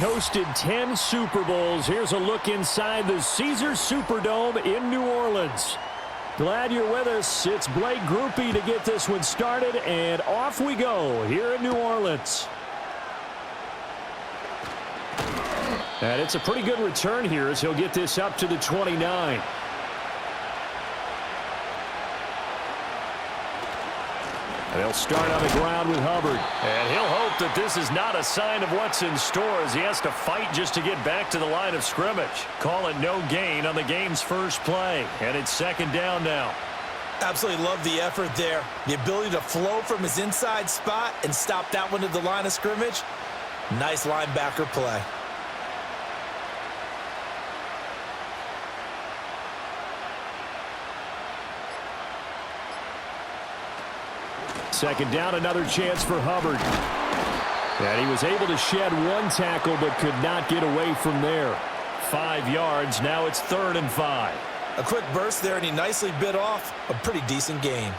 Hosted 10 Super Bowls. Here's a look inside the Caesars Superdome in New Orleans. Glad you're with us. It's Blake Groupie to get this one started, and off we go here in New Orleans. And it's a pretty good return here as he'll get this up to the 29. And he'll start on the ground with Hubbard. And he'll hope that this is not a sign of what's in store as he has to fight just to get back to the line of scrimmage. Call it no gain on the game's first play. And it's second down now. Absolutely love the effort there. The ability to flow from his inside spot and stop that one at the line of scrimmage. Nice linebacker play. Second down, another chance for Hubbard. And he was able to shed one tackle but could not get away from there. 5 yards, now it's 3rd and 5. A quick burst there, and he nicely bit off a pretty decent gain.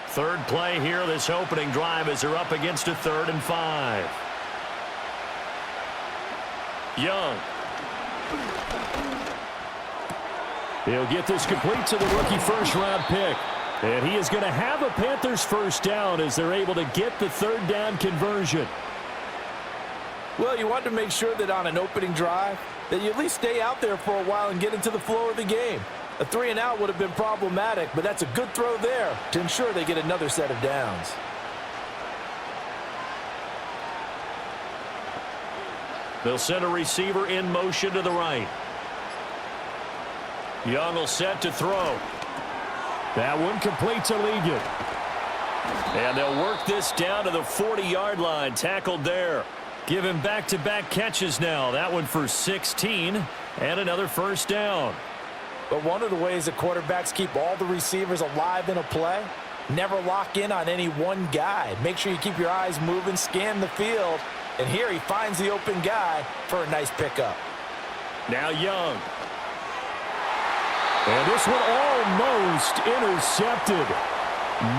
Third play here, this opening drive as they're up against a 3rd and 5. Young. He'll get this complete to the rookie first-round pick. And he is going to have a Panthers first down as they're able to get the 3rd down conversion. Well, you want to make sure that on an opening drive that you at least stay out there for a while and get into the flow of the game. A 3-and-out would have been problematic, but that's a good throw there to ensure they get another set of downs. They'll send a receiver in motion to the right. Young will set to throw. That one complete to Ligon. And they'll work this down to the 40-yard line. Tackled there. Give him back-to-back catches now. That one for 16 and another first down. But one of the ways that quarterbacks keep all the receivers alive in a play, never lock in on any one guy. Make sure you keep your eyes moving, scan the field. And here he finds the open guy for a nice pickup. Now Young. And this one almost intercepted.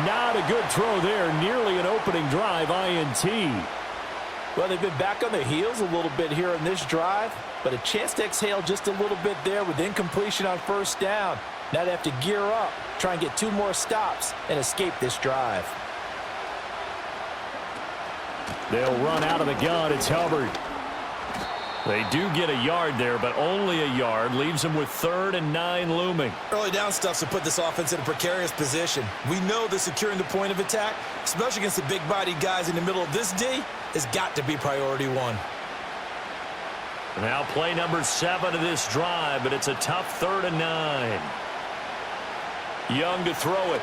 Not a good throw there. Nearly an opening drive INT. Well, they've been back on their heels a little bit here in this drive, but a chance to exhale just a little bit there with incompletion on first down. Now they have to gear up, try and get 2 more stops, and escape this drive. They'll run out of the gun. It's Hubbard. They do get a yard there, but only a yard. Leaves them with 3rd and 9 looming. Early down stuff to put this offense in a precarious position. We know that securing the point of attack, especially against the big-bodied guys in the middle of this D, has got to be priority 1. Now play number 7 of this drive, but it's a tough 3rd and 9. Young to throw it.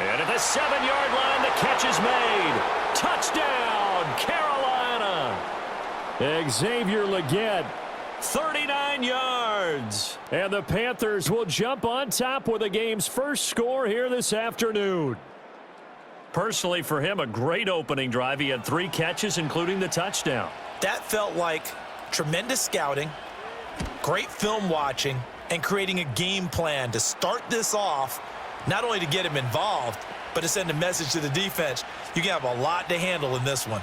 And at the 7-yard line, the catch is made. Touchdown, Carolina. Xavier Legette, 39 yards. And the Panthers will jump on top with the game's first score here this afternoon. Personally, for him, a great opening drive. He had 3 catches, including the touchdown. That felt like tremendous scouting, great film watching, and creating a game plan to start this off, not only to get him involved, but to send a message to the defense. You can have a lot to handle in this one.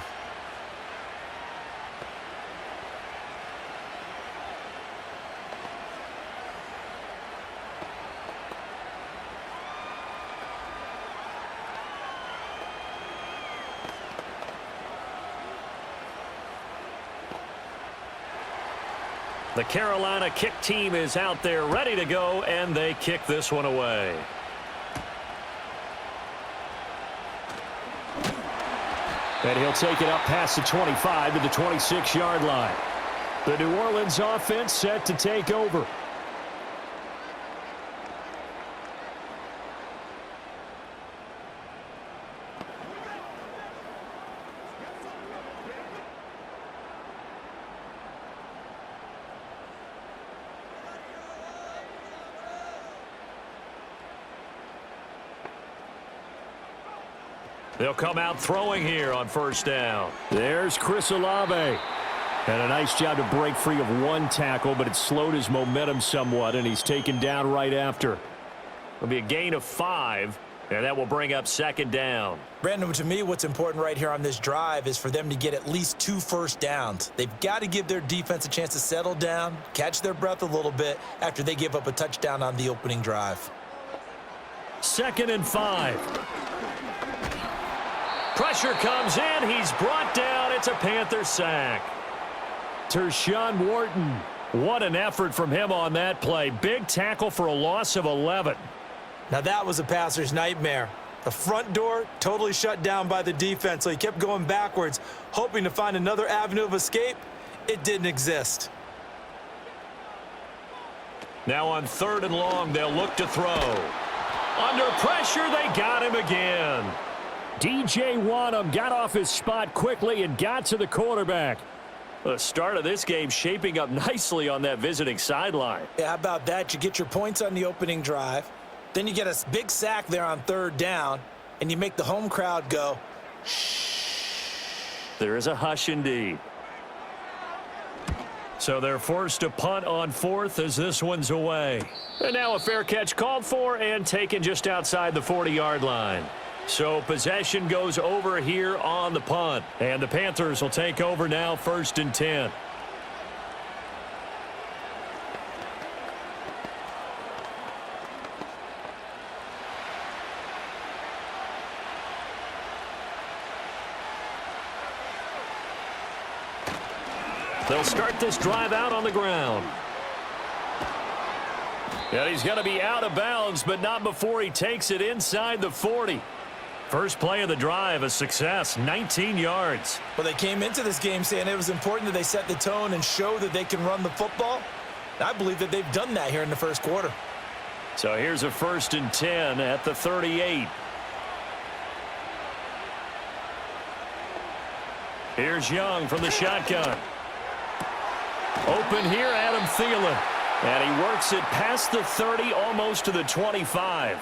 The Carolina kick team is out there ready to go, and they kick this one away. And he'll take it up past the 25 to the 26-yard line. The New Orleans offense set to take over. They'll come out throwing here on first down. There's Chris Olave. And a nice job to break free of 1 tackle, but it slowed his momentum somewhat, and he's taken down right after. It'll be a gain of 5, And that will bring up second down. Brandon, to me, what's important right here on this drive is for them to get at least 2 first downs. They've got to give their defense a chance to settle down, catch their breath a little bit after they give up a touchdown on the opening drive. 2nd and 5. Pressure comes in. He's brought down. It's a Panther sack. Tershawn Wharton. What an effort from him on that play. Big tackle for a loss of 11. Now that was a passer's nightmare. The front door totally shut down by the defense, so he kept going backwards, hoping to find another avenue of escape. It didn't exist. Now on 3rd and long, they'll look to throw. Under pressure, they got him again. DJ Wanham got off his spot quickly and got to the quarterback. The start of this game shaping up nicely on that visiting sideline. Yeah, how about that? You get your points on the opening drive. Then you get a big sack there on 3rd down, and you make the home crowd go, shh. There is a hush indeed. So they're forced to punt on 4th as this one's away. And now a fair catch called for and taken just outside the 40-yard line. So possession goes over here on the punt. And the Panthers will take over now 1st and 10. They'll start this drive out on the ground. And he's going to be out of bounds, but not before he takes it inside the 40. First play of the drive, a success, 19 yards. Well, they came into this game saying it was important that they set the tone and show that they can run the football. I believe that they've done that here in the first quarter. So here's a 1st and 10 at the 38. Here's Young from the shotgun. Open here, Adam Thielen. And he works it past the 30, almost to the 25.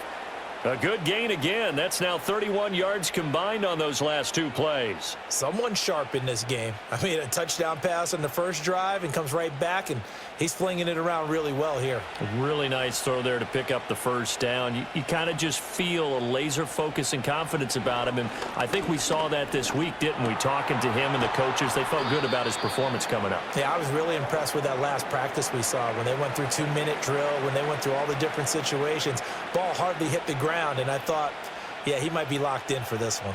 A good gain again. That's now 31 yards combined on those last 2 plays. Someone sharp in this game. I mean, a touchdown pass on the first drive and comes right back, and he's flinging it around really well here. A really nice throw there to pick up the first down. You kind of just feel a laser focus and confidence about him, and I think we saw that this week, didn't we? Talking to him and the coaches, they felt good about his performance coming up. Yeah, I was really impressed with that last practice we saw when they went through 2-minute drill, when they went through all the different situations. Ball hardly hit the ground, and I thought, yeah, he might be locked in for this one.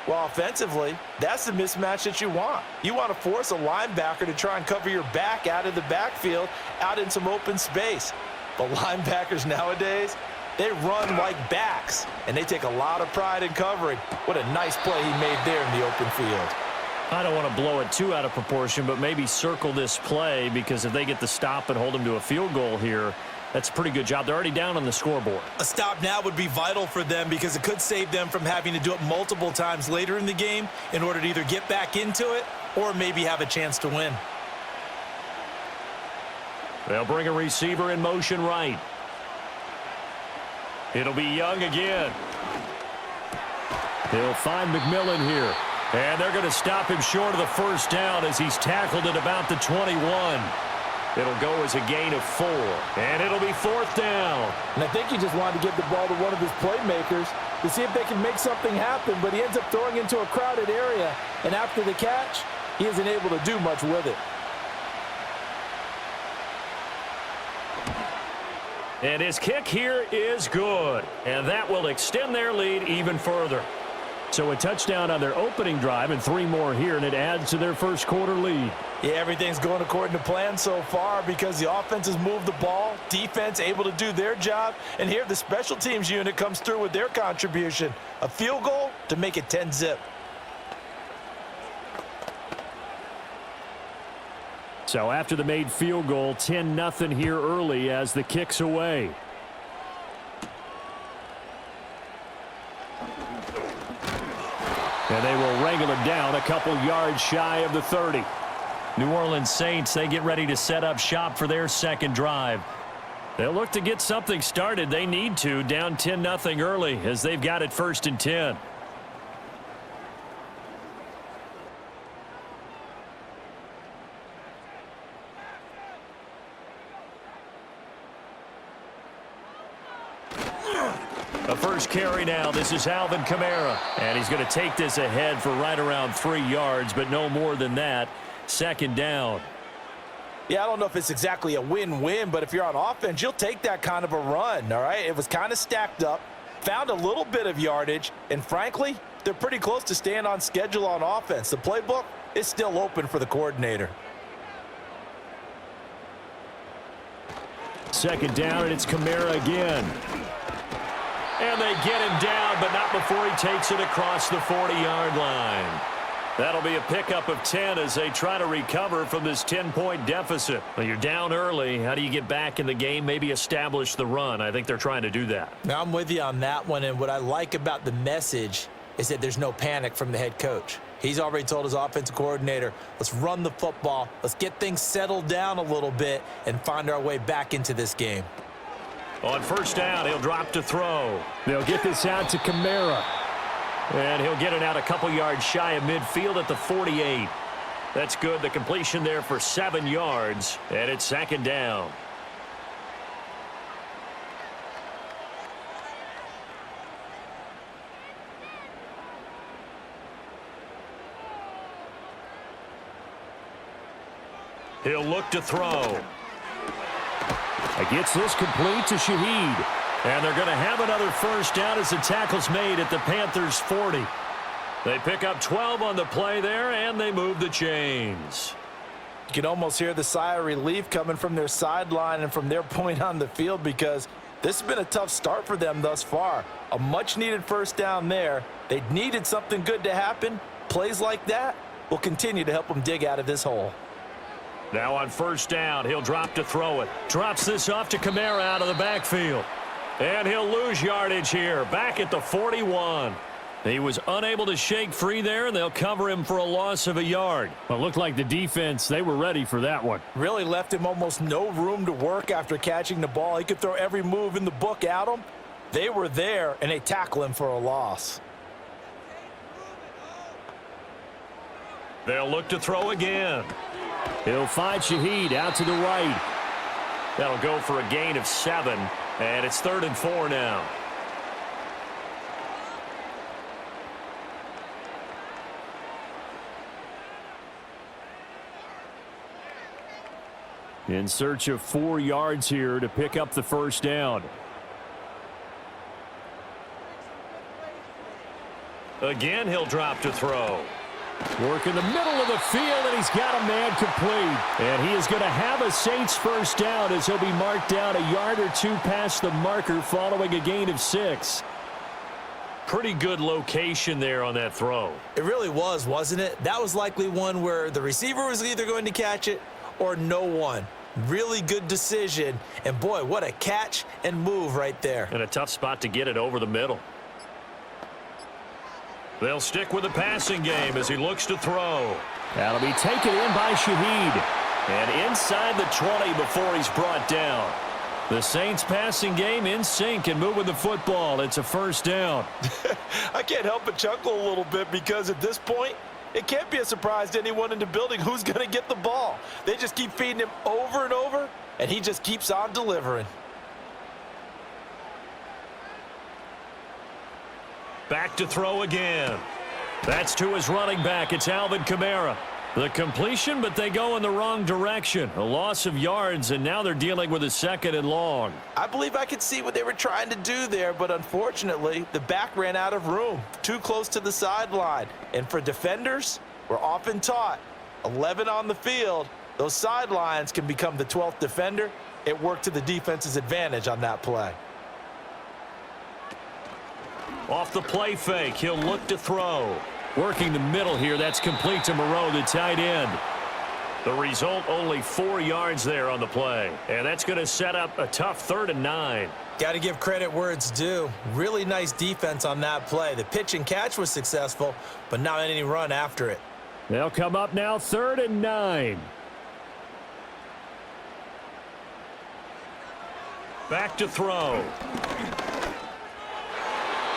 Well, offensively, that's the mismatch that you want. You want to force a linebacker to try and cover your back out of the backfield, out in some open space. But linebackers nowadays, they run like backs, and they take a lot of pride in covering. What a nice play he made there in the open field. I don't want to blow it too out of proportion, but maybe circle this play, because if they get the stop and hold him to a field goal here, that's a pretty good job. They're already down on the scoreboard. A stop now would be vital for them because it could save them from having to do it multiple times later in the game in order to either get back into it or maybe have a chance to win. They'll bring a receiver in motion right. It'll be Young again. He'll find McMillan here. And they're going to stop him short of the first down as he's tackled at about the 21. It'll go as a gain of 4, and it'll be 4th down. And I think he just wanted to give the ball to one of his playmakers to see if they can make something happen, but he ends up throwing into a crowded area, and after the catch, he isn't able to do much with it. And his kick here is good, and that will extend their lead even further. So a touchdown on their opening drive and 3 more here, and it adds to their first quarter lead. Yeah, everything's going according to plan so far because the offense has moved the ball, defense able to do their job, and here the special teams unit comes through with their contribution. A field goal to make it 10-zip. So after the made field goal, 10-0 here early as the kick's away. And they will wrangle him down a couple yards shy of the 30. New Orleans Saints, they get ready to set up shop for their second drive. They'll look to get something started. They need to, down 10-0 early as they've got it 1st and 10. A 1st first carry now. This is Alvin Kamara. And he's going to take this ahead for right around 3 yards, but no more than that. Second down. Yeah, I don't know if it's exactly a win-win, but if you're on offense, you'll take that kind of a run, all right? It was kind of stacked up, found a little bit of yardage, and frankly, they're pretty close to staying on schedule on offense. The playbook is still open for the coordinator. Second down, and it's Kamara again. And they get him down, but not before he takes it across the 40-yard line. That'll be a pickup of 10 as they try to recover from this 10-point deficit. Well, you're down early. How do you get back in the game, maybe establish the run? I think they're trying to do that. Now, I'm with you on that one, and what I like about the message is that there's no panic from the head coach. He's already told his offensive coordinator, let's run the football, let's get things settled down a little bit and find our way back into this game. On first down, he'll drop to throw. They'll get this out to Kamara. And he'll get it out a couple yards shy of midfield at the 48. That's good. The completion there for 7 yards, and it's second down. He'll look to throw. He gets this complete to Shaheed. And they're going to have another first down as the tackle's made at the Panthers' 40. They pick up 12 on the play there, and they move the chains. You can almost hear the sigh of relief coming from their sideline and from their point on the field because this has been a tough start for them thus far. A much-needed first down there. They needed something good to happen. Plays like that will continue to help them dig out of this hole. Now on first down, he'll drop to throw it. Drops this off to Kamara out of the backfield. And he'll lose yardage here, back at the 41. He was unable to shake free there, and they'll cover him for a loss of a yard. Well, it looked like the defense, they were ready for that one. Really left him almost no room to work after catching the ball. He could throw every move in the book at him. They were there, and they tackle him for a loss. They'll look to throw again. He'll find Shaheed out to the right. That'll go for a gain of 7. And it's 3rd and 4 now. In search of 4 yards here to pick up the first down. Again, he'll drop to throw. Work in the middle of the field, and he's got a man complete. And he is going to have a Saints first down as he'll be marked down a yard or 2 past the marker following a gain of 6. Pretty good location there on that throw. It really was, wasn't it? That was likely one where the receiver was either going to catch it or no one. Really good decision. And, boy, what a catch and move right there. And a tough spot to get it over the middle. They'll stick with the passing game as he looks to throw. That'll be taken in by Shaheed. And inside the 20 before he's brought down. The Saints passing game in sync and moving the football. It's a first down. I can't help but chuckle a little bit because at this point, it can't be a surprise to anyone in the building who's going to get the ball. They just keep feeding him over and over, and he just keeps on delivering. Back to throw again. That's to his running back. It's Alvin Kamara. The completion, but they go in the wrong direction. A loss of yards, and now they're dealing with a 2nd and long. I believe I could see what they were trying to do there, but unfortunately, the back ran out of room. Too close to the sideline. And for defenders, we're often taught, 11 on the field, those sidelines can become the 12th defender. It worked to the defense's advantage on that play. Off the play fake, he'll look to throw. Working the middle here, that's complete to Moreau, the tight end. The result, only 4 yards there on the play. And that's going to set up a tough 3rd and 9. Got to give credit where it's due. Really nice defense on that play. The pitch and catch was successful, but not any run after it. They'll come up now 3rd and 9. Back to throw.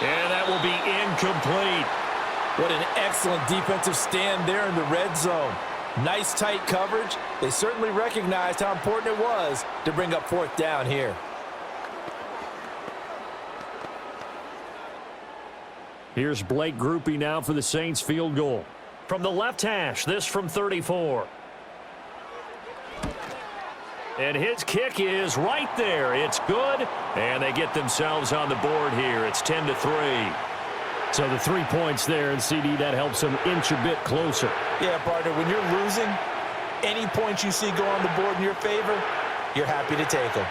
And that will be incomplete. What an excellent defensive stand there in the red zone. Nice tight coverage. They certainly recognized how important it was to bring up 4th down here. Here's Blake Groupie now for the Saints field goal. From the left hash, this from 34. And his kick is right there. It's good, and they get themselves on the board here. It's 10-3. So the 3 points there, and CD, that helps them inch a bit closer. Yeah, partner, when you're losing, any points you see go on the board in your favor, you're happy to take them.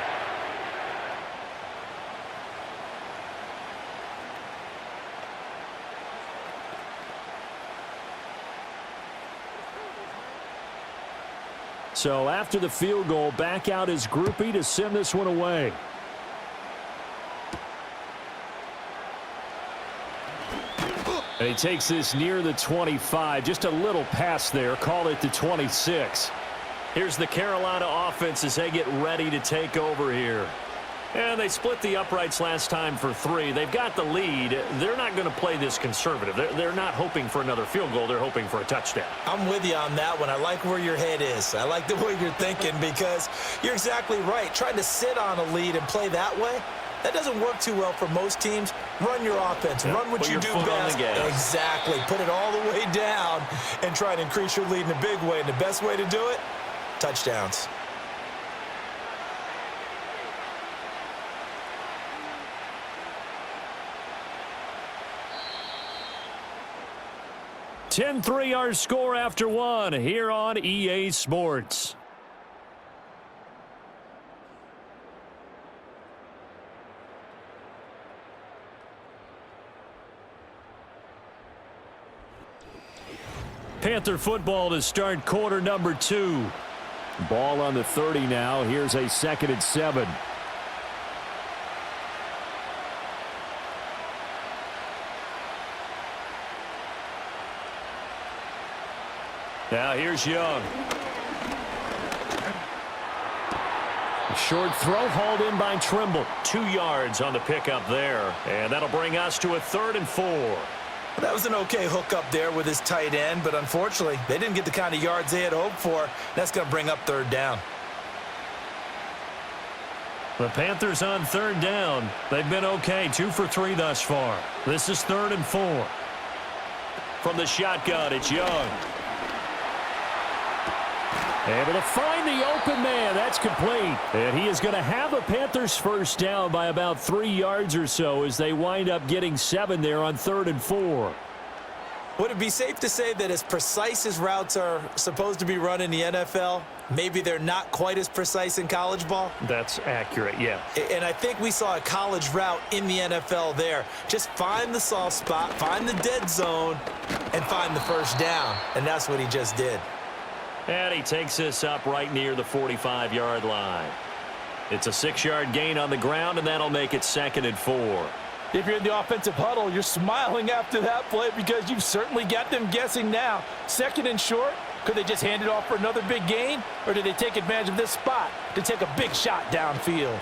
So after the field goal, back out is Groupie to send this one away. And he takes this near the 25. Just a little pass there. Call it the 26. Here's the Carolina offense as they get ready to take over here. And they split the uprights last time for 3. They've got the lead. They're not going to play this conservative. They're not hoping for another field goal. They're hoping for a touchdown. I'm with you on that one. I like where your head is. I like the way you're thinking because you're exactly right. Trying to sit on a lead and play that way, that doesn't work too well for most teams. Run your offense. Run what you do best. Exactly. Put it all the way down and try to increase your lead in a big way. And the best way to do it, touchdowns. (10-3) our score after 1 here on EA Sports. Panther football to start quarter number 2. Ball on the 30 now. Here's a 2nd and 7. Now here's Young. A short throw hauled in by Trimble. 2 yards on the pickup there. And that'll bring us to a 3rd and 4. That was an okay hookup there with his tight end, but unfortunately, they didn't get the kind of yards they had hoped for. That's going to bring up 3rd down. The Panthers on 3rd down. They've been okay, 2 for 3 thus far. This is 3rd and 4. From the shotgun, it's Young. Able to find the open man. That's complete. And he is going to have a Panthers first down by about 3 yards or so as they wind up getting 7 there on 3rd and 4. Would it be safe to say that as precise as routes are supposed to be run in the NFL, maybe they're not quite as precise in college ball? That's accurate, yeah. And I think we saw a college route in the NFL there. Just find the soft spot, find the dead zone, and find the first down. And that's what he just did. And he takes this up right near the 45-yard line. It's a 6-yard gain on the ground, and that'll make it 2nd and 4. If you're in the offensive huddle, you're smiling after that play because you've certainly got them guessing now. 2nd and short, could they just hand it off for another big gain? Or did they take advantage of this spot to take a big shot downfield?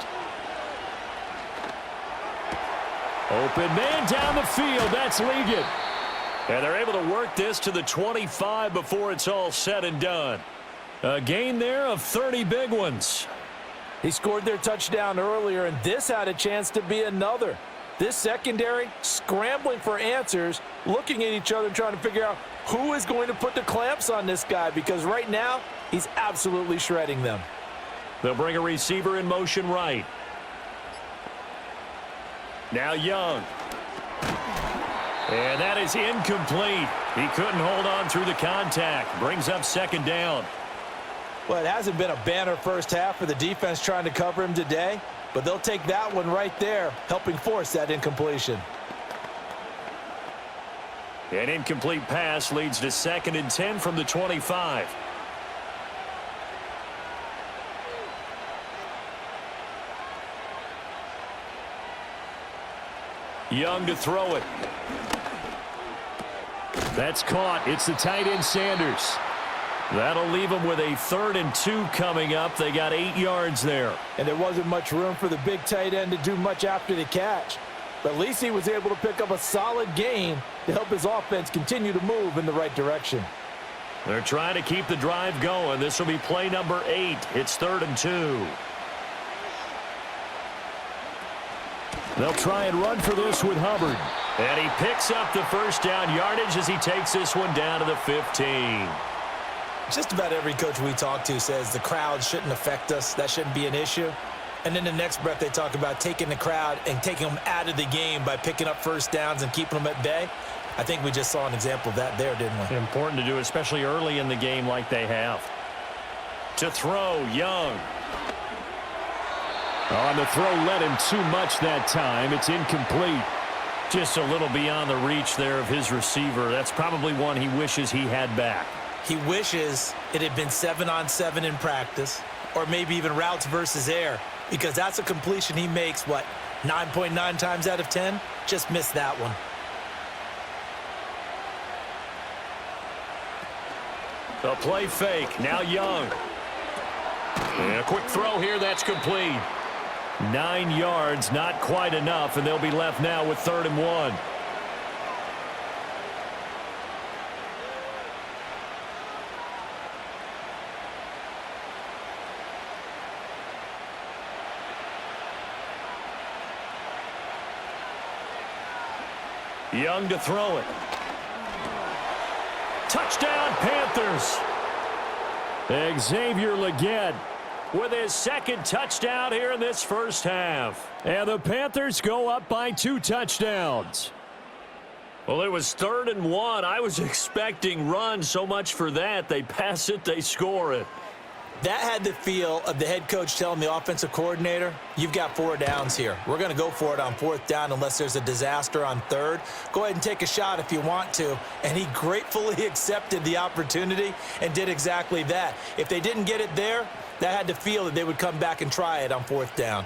Open man down the field. That's Ligon. And they're able to work this to the 25 before it's all said and done. A gain there of 30 big ones. He scored their touchdown earlier, and this had a chance to be another. This secondary scrambling for answers, looking at each other, trying to figure out who is going to put the clamps on this guy, because right now he's absolutely shredding them. They'll bring a receiver in motion right. Now Young. And that is incomplete. He couldn't hold on through the contact. Brings up 2nd down. Well, it hasn't been a banner first half for the defense trying to cover him today, but they'll take that one right there, helping force that incompletion. An incomplete pass leads to 2nd and 10 from the 25. Young to throw it. That's caught. It's the tight end Sanders. That'll leave them with a 3rd and 2 coming up. They got 8 yards there. And there wasn't much room for the big tight end to do much after the catch. But at least he was able to pick up a solid gain to help his offense continue to move in the right direction. They're trying to keep the drive going. This will be play number 8. It's 3rd and 2. They'll try and run for this with Hubbard. And he picks up the first down yardage as he takes this one down to the 15. Just about every coach we talk to says the crowd shouldn't affect us. That shouldn't be an issue. And then the next breath they talk about taking the crowd and taking them out of the game by picking up first downs and keeping them at bay. I think we just saw an example of that there, didn't we? Important to do, especially early in the game like they have. To throw, Young. On the throw, led him too much that time. It's incomplete. Just a little beyond the reach there of his receiver. That's probably one he wishes he had back. He wishes it had been 7-on-7 in practice, or maybe even routes versus air, because that's a completion he makes, 9.9 times out of 10? Just missed that one. The play fake, now Young. And a quick throw here, that's complete. 9 yards, not quite enough, and they'll be left now with 3rd and 1. Young to throw it. Touchdown, Panthers. Xavier Legette with his 2nd touchdown here in this first half. And the Panthers go up by 2 touchdowns. Well, it was 3rd and 1. I was expecting run, so much for that. They pass it, they score it. That had the feel of the head coach telling the offensive coordinator, you've got 4 downs here. We're going to go for it on 4th down unless there's a disaster on 3rd. Go ahead and take a shot if you want to. And he gratefully accepted the opportunity and did exactly that. If they didn't get it there, that had the feel that they would come back and try it on 4th down.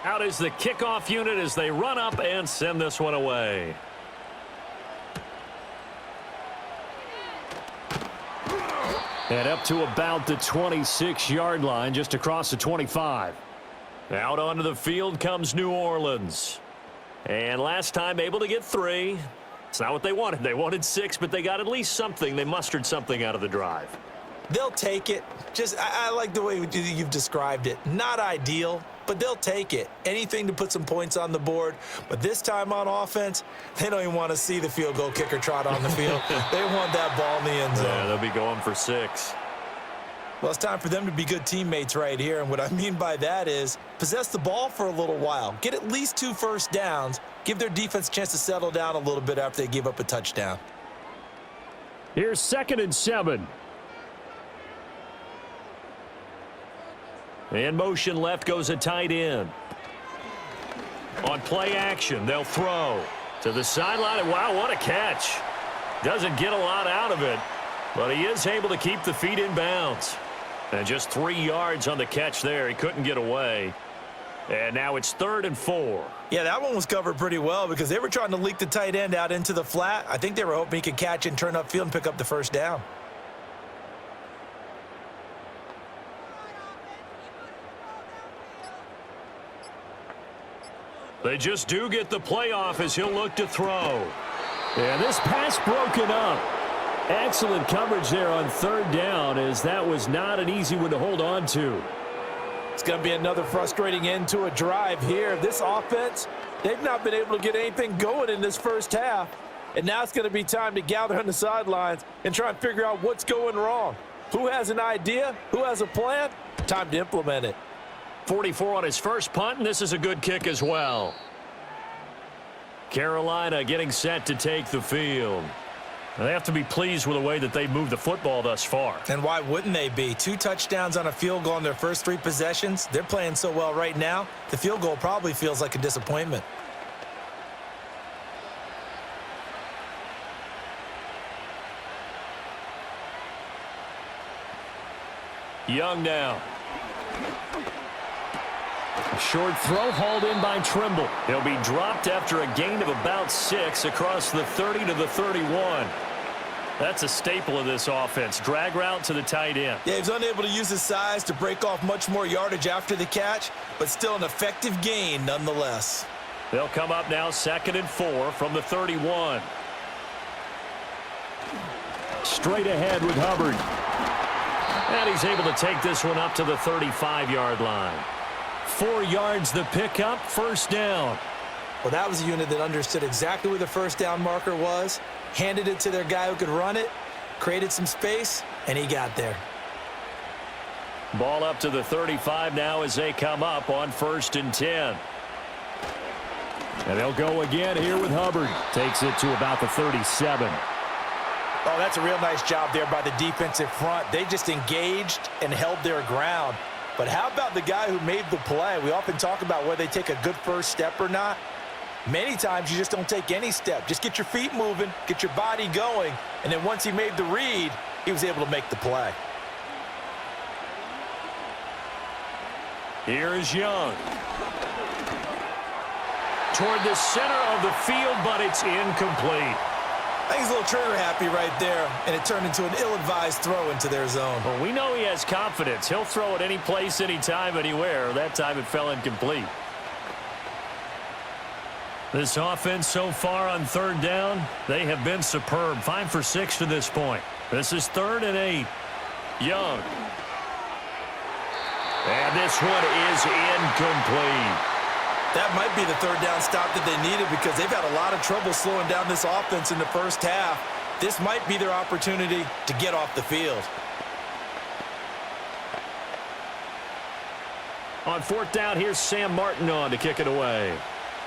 Out is the kickoff unit as they run up and send this one away. And up to about the 26-yard line, just across the 25. Out onto the field comes New Orleans. And last time able to get 3. It's not what they wanted. They wanted 6, but they got at least something. They mustered something out of the drive. They'll take it. I like the way you've described it. Not ideal, but they'll take it. Anything to put some points on the board. But this time on offense, they don't even want to see the field goal kicker trot on the field. They want that ball in the end zone. Yeah, they'll be going for 6. Well, it's time for them to be good teammates right here. And what I mean by that is possess the ball for a little while. Get at least 2 first downs. Give their defense a chance to settle down a little bit after they give up a touchdown. Here's 2nd and 7. In motion left goes a tight end. On play action, they'll throw to the sideline. And wow, what a catch. Doesn't get a lot out of it, but he is able to keep the feet in bounds. And just 3 yards on the catch there. He couldn't get away. And now it's 3rd and 4. Yeah, that one was covered pretty well because they were trying to leak the tight end out into the flat. I think they were hoping he could catch and turn upfield and pick up the first down. They just do get the playoff as he'll look to throw. And this pass broken up. Excellent coverage there on 3rd down, as that was not an easy one to hold on to. It's going to be another frustrating end to a drive here. This offense, they've not been able to get anything going in this first half. And now it's going to be time to gather on the sidelines and try and figure out what's going wrong. Who has an idea? Who has a plan? Time to implement it. 44 on his first punt, and this is a good kick as well. Carolina getting set to take the field. They have to be pleased with the way that they've moved the football thus far. And why wouldn't they be? 2 touchdowns on a field goal in their first 3 possessions. They're playing so well right now, the field goal probably feels like a disappointment. Young now. A short throw hauled in by Trimble. He'll be dropped after a gain of about 6 across the 30 to the 31. That's a staple of this offense. Drag route to the tight end. Yeah, he's unable to use his size to break off much more yardage after the catch, but still an effective gain nonetheless. They'll come up now 2nd and 4 from the 31. Straight ahead with Hubbard. And he's able to take this one up to the 35-yard line. 4 yards the pickup, first down. Well, that was a unit that understood exactly where the first down marker was, handed it to their guy who could run it, created some space, and he got there. Ball up to the 35 now as they come up on 1st and 10. And they'll go again here with Hubbard. Takes it to about the 37. Oh, that's a real nice job there by the defensive front. They just engaged and held their ground. But how about the guy who made the play? We often talk about whether they take a good first step or not. Many times you just don't take any step. Just get your feet moving, get your body going, and then once he made the read, he was able to make the play. Here is Young. Toward the center of the field, but it's incomplete. I think he's a little trigger happy right there, and it turned into an ill-advised throw into their zone. Well, we know he has confidence. He'll throw it any place, anytime, anywhere. That time it fell incomplete. This offense so far on 3rd down, they have been superb. 5 for 6 to this point. This is 3rd and 8. Young. And this one is incomplete. That might be the 3rd down stop that they needed because they've had a lot of trouble slowing down this offense in the first half. This might be their opportunity to get off the field. On 4th down, here's Sam Martin on to kick it away.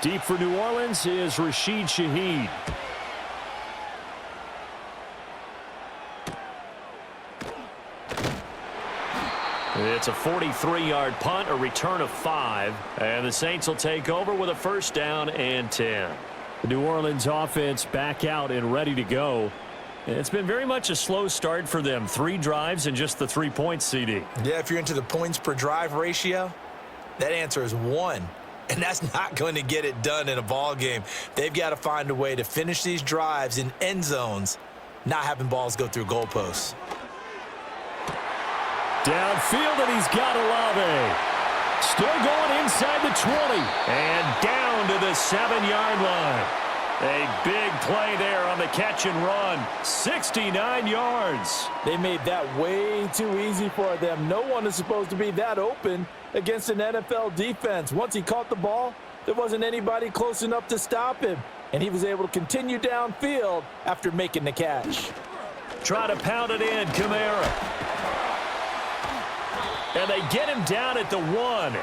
Deep for New Orleans is Rashid Shaheed. It's a 43-yard punt, a return of 5, and the Saints will take over with a 1st down and 10. The New Orleans offense back out and ready to go. It's been very much a slow start for them. 3 drives and just the 3 points, CD. Yeah, if you're into the points per drive ratio, that answer is 1. And that's not going to get it done in a ball game. They've got to find a way to finish these drives in end zones, not having balls go through goalposts. Downfield, and he's got Olave. Still going inside the 20. And down to the 7-yard line. A big play there on the catch and run. 69 yards. They made that way too easy for them. No one is supposed to be that open against an NFL defense. Once he caught the ball, there wasn't anybody close enough to stop him. And he was able to continue downfield after making the catch. Try to pound it in, Kamara. And they get him down at the 1.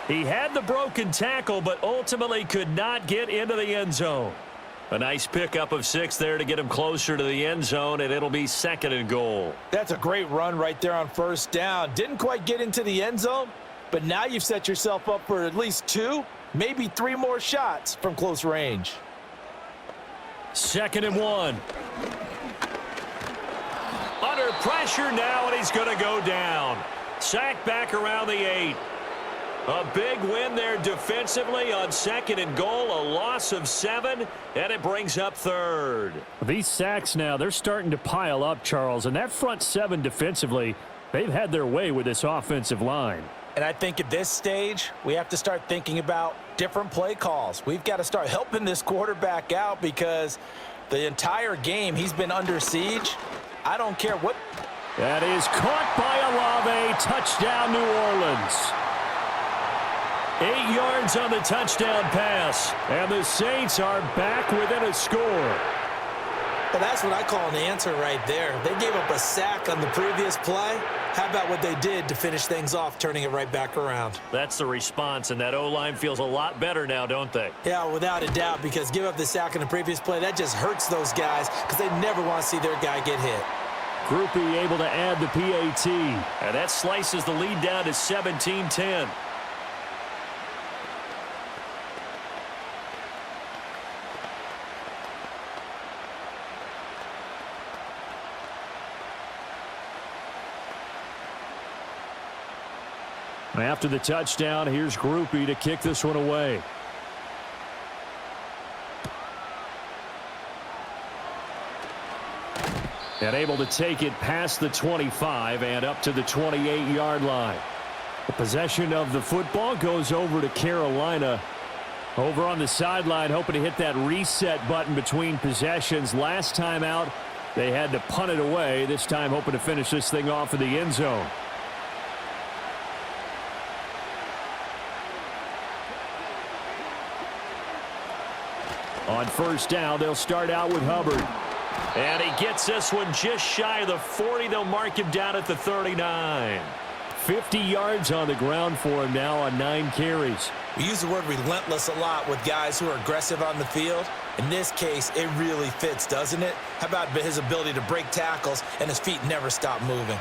He had the broken tackle, but ultimately could not get into the end zone. A nice pickup of 6 there to get him closer to the end zone, and it'll be 2nd and goal. That's a great run right there on 1st down. Didn't quite get into the end zone, but now you've set yourself up for at least 2, maybe 3 more shots from close range. 2nd and 1. Under pressure now, and he's going to go down. Sacked back around the 8. A big win there defensively on 2nd and goal. A loss of 7, and it brings up 3rd. These sacks now, they're starting to pile up, Charles. And that front 7 defensively, they've had their way with this offensive line. And I think at this stage, we have to start thinking about different play calls. We've got to start helping this quarterback out because the entire game he's been under siege. I don't care what. That is caught by Olave. Touchdown, New Orleans. 8 yards on the touchdown pass. And the Saints are back within a score. Well, that's what I call an answer right there. They gave up a sack on the previous play. How about what they did to finish things off, turning it right back around? That's the response, and that O-line feels a lot better now, don't they? Yeah, without a doubt, because give up the sack on the previous play, that just hurts those guys because they never want to see their guy get hit. Groupie able to add the PAT. And that slices the lead down to 17-10. After the touchdown, here's Groupie to kick this one away. And able to take it past the 25 and up to the 28-yard line. The possession of the football goes over to Carolina. Over on the sideline, hoping to hit that reset button between possessions. Last time out, They had to punt it away, this time hoping to finish this thing off in the end zone. On first down, they'll start out with Hubbard. And he gets this one just shy of the 40. They'll mark him down at the 39. 50 yards on the ground for him now on 9 carries. We use the word relentless a lot with guys who are aggressive on the field. In this case, it really fits, doesn't it? How about his ability to break tackles and his feet never stop moving?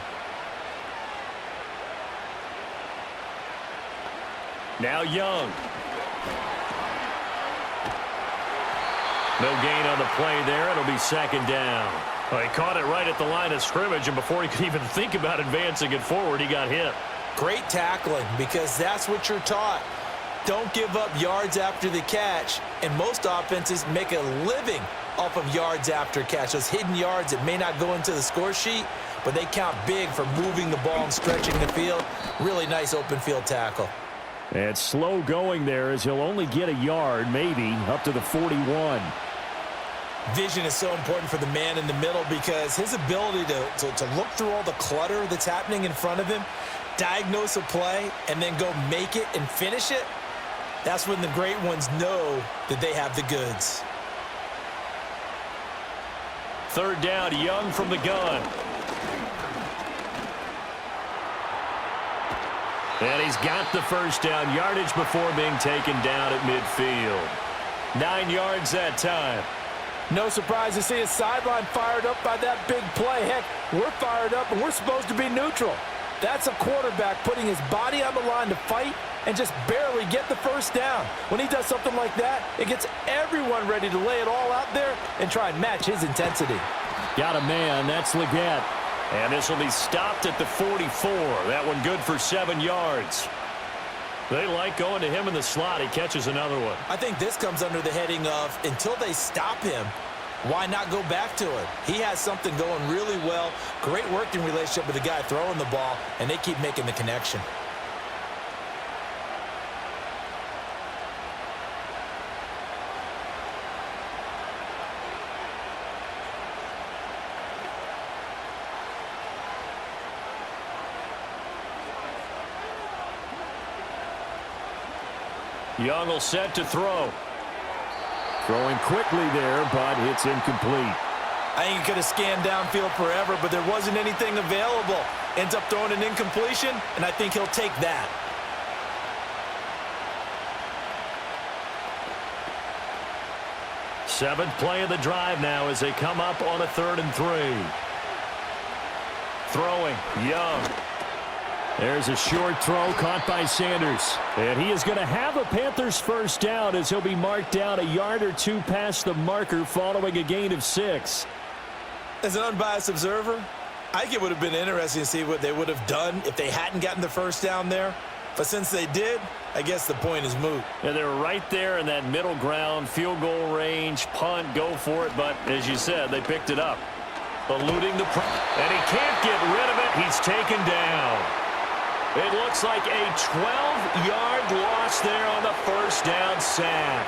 Now Young. No gain on the play there. It'll be second down. Well, he caught it right at the line of scrimmage, and before he could even think about advancing it forward, he got hit. Great tackling, because that's what you're taught. Don't give up yards after the catch, and most offenses make a living off of yards after catch. Those hidden yards that may not go into the score sheet, but they count big for moving the ball and stretching the field. Really nice open field tackle. And slow going there as he'll only get a yard, maybe, up to the 41. Vision is so important for the man in the middle because his ability to look through all the clutter that's happening in front of him, diagnose a play, and then go make it and finish it, that's when the great ones know that they have the goods. Third down, Young from the gun. And he's got the first down yardage before being taken down at midfield. 9 yards that time. No surprise to see his sideline fired up by that big play. Heck, we're fired up and we're supposed to be neutral. That's a quarterback putting his body on the line to fight and just barely get the first down. When he does something like that, it gets everyone ready to lay it all out there and try and match his intensity. Got a man, that's Leggett. And this will be stopped at the 44. That one good for 7 yards. They like going to him in the slot. He catches another one. I think this comes under the heading of until they stop him, why not go back to it? He has something going really well. Great working relationship with the guy throwing the ball, and they keep making the connection. Young will set to throw. Throwing quickly there, but it's incomplete. I think he could have scanned downfield forever, but there wasn't anything available. Ends up throwing an incompletion, and I think he'll take that. Seventh play of the drive now as they come up on a 3rd and 3. Throwing, Young. There's a short throw caught by Sanders. And he is going to have a Panthers first down as he'll be marked down a yard or 2 past the marker following a gain of 6. As an unbiased observer, I think it would have been interesting to see what they would have done if they hadn't gotten the first down there. But since they did, I guess the point is moot. And they're right there in that middle ground, field goal range, punt, go for it. But as you said, they picked it up. Eluding the and he can't get rid of it. He's taken down. It looks like a 12-yard loss there on the first down sack.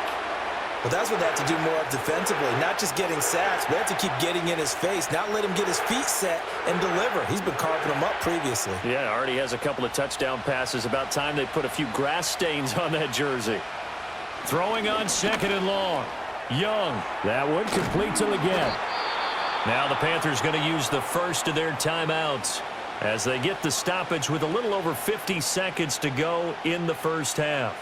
Well, that's what they have to do more of defensively, not just getting sacks, but they have to keep getting in his face, not let him get his feet set and deliver. He's been carving them up previously. Yeah, already has a couple of touchdown passes. About time they put a few grass stains on that jersey. Throwing on 2nd and long. Young. That one complete to Leggett. Now the Panthers going to use the first of their timeouts as they get the stoppage with a little over 50 seconds to go in the first half.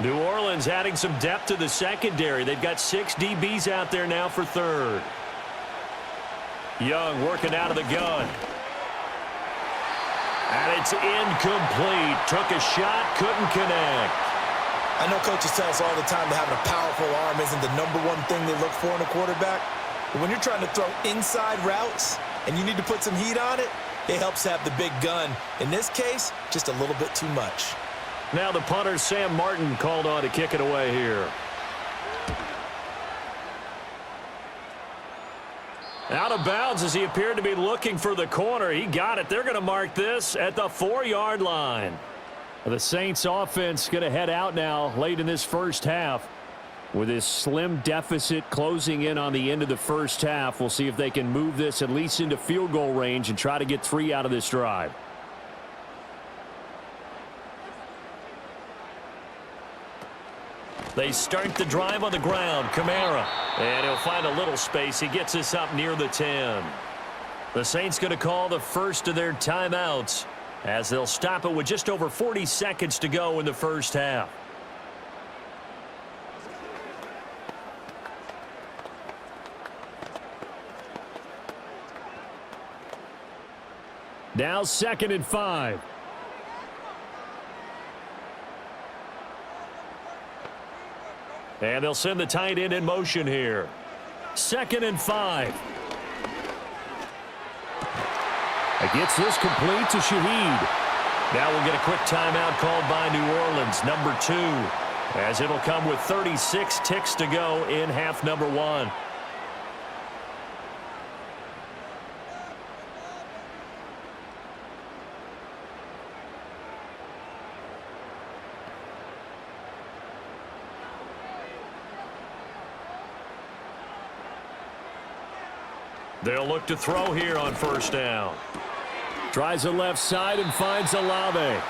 New Orleans adding some depth to the secondary. They've got 6 DBs out there now for 3rd. Young working out of the gun. And it's incomplete. Took a shot, couldn't connect. I know coaches tell us all the time that having a powerful arm isn't the #1 thing they look for in a quarterback. But when you're trying to throw inside routes and you need to put some heat on it, it helps have the big gun. In this case, just a little bit too much. Now the punter, Sam Martin, called on to kick it away here. Out of bounds as he appeared to be looking for the corner. He got it. They're going to mark this at the 4-yard line. The Saints offense going to head out now late in this first half. With this slim deficit closing in on the end of the first half, we'll see if they can move this at least into field goal range and try to get 3 out of this drive. They start the drive on the ground. Kamara. And he'll find a little space. He gets us up near the 10. The Saints going to call the first of their timeouts as they'll stop it with just over 40 seconds to go in the first half. Now 2nd and 5. And they'll send the tight end in motion here. 2nd and 5. It gets this complete to Shaheed. Now we'll get a quick timeout called by New Orleans, number 2, as it'll come with 36 ticks to go in half number 1. They'll look to throw here on first down. Tries the left side and finds Olave.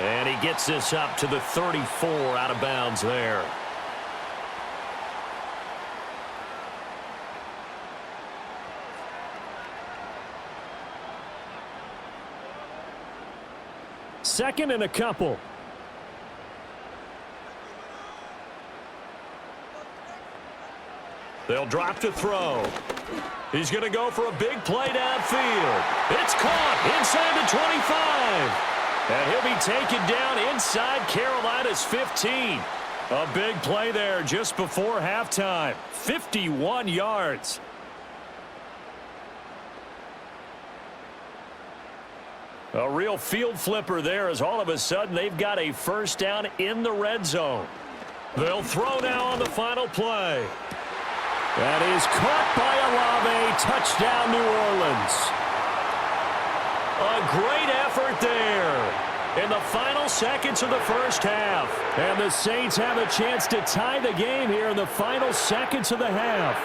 And he gets this up to the 34 out of bounds there. Second and a couple. They'll drop to throw. He's going to go for a big play downfield. It's caught inside the 25. And he'll be taken down inside Carolina's 15. A big play there just before halftime. 51 yards. A real field flipper there as all of a sudden they've got a first down in the red zone. They'll throw now on the final play. That is caught by Olave. Touchdown, New Orleans. A great effort there in the final seconds of the first half. And the Saints have a chance to tie the game here in the final seconds of the half.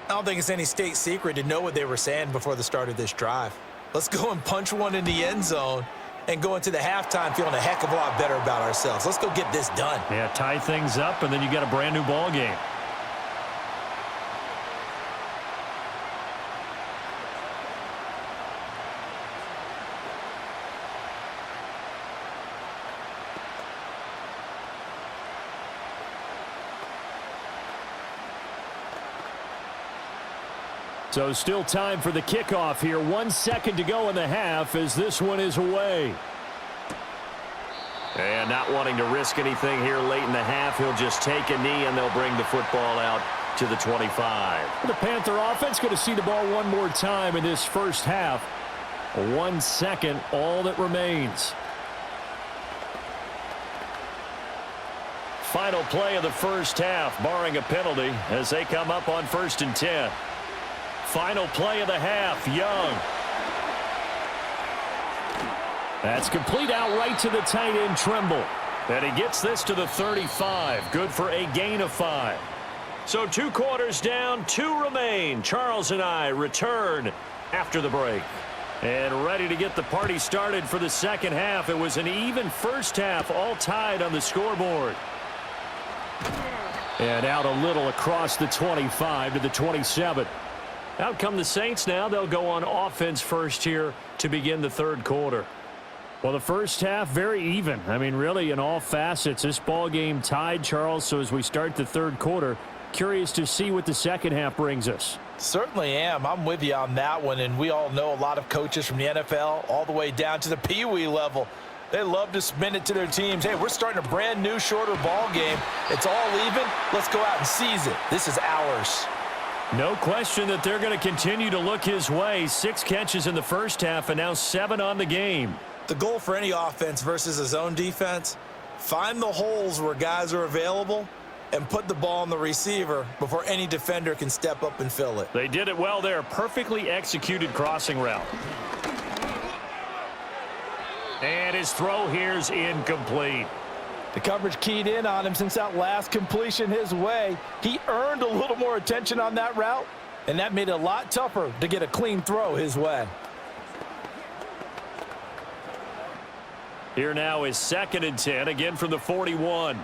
I don't think it's any state secret to know what they were saying before the start of this drive. Let's go and punch one in the end zone and go into the halftime feeling a heck of a lot better about ourselves. Let's go get this done. Yeah, tie things up, and then you got a brand new ball game. So still time for the kickoff here. 1 second to go in the half as this one is away. And not wanting to risk anything here late in the half, he'll just take a knee and they'll bring the football out to the 25. The Panther offense going to see the ball one more time in this first half. 1 second, all that remains. Final play of the first half, barring a penalty, as they come up on 1st and 10. Final play of the half, Young. That's complete out right to the tight end, Trimble. And he gets this to the 35. Good for a gain of 5. So 2 quarters down, 2 remain. Charles and I return after the break. And ready to get the party started for the second half. It was an even first half, all tied on the scoreboard. And out a little across the 25 to the 27. Out come the Saints now. They'll go on offense first here to begin the third quarter. Well, the first half, very even. I mean, really, in all facets, this ball game tied, Charles. So as we start the third quarter, curious to see what the second half brings us. Certainly am. I'm with you on that one. And we all know a lot of coaches from the NFL all the way down to the Pee Wee level. They love to spin it to their teams. Hey, we're starting a brand new, shorter ball game. It's all even. Let's go out and seize it. This is ours. No question that they're going to continue to look his way. 6 catches in the first half and now 7 on the game. The goal for any offense versus a zone defense, find the holes where guys are available and put the ball on the receiver before any defender can step up and fill it. They did it well there. Perfectly executed crossing route. And his throw here's incomplete. The coverage keyed in on him since that last completion his way. He earned a little more attention on that route, and that made it a lot tougher to get a clean throw his way. Here now is 2nd and 10, again from the 41.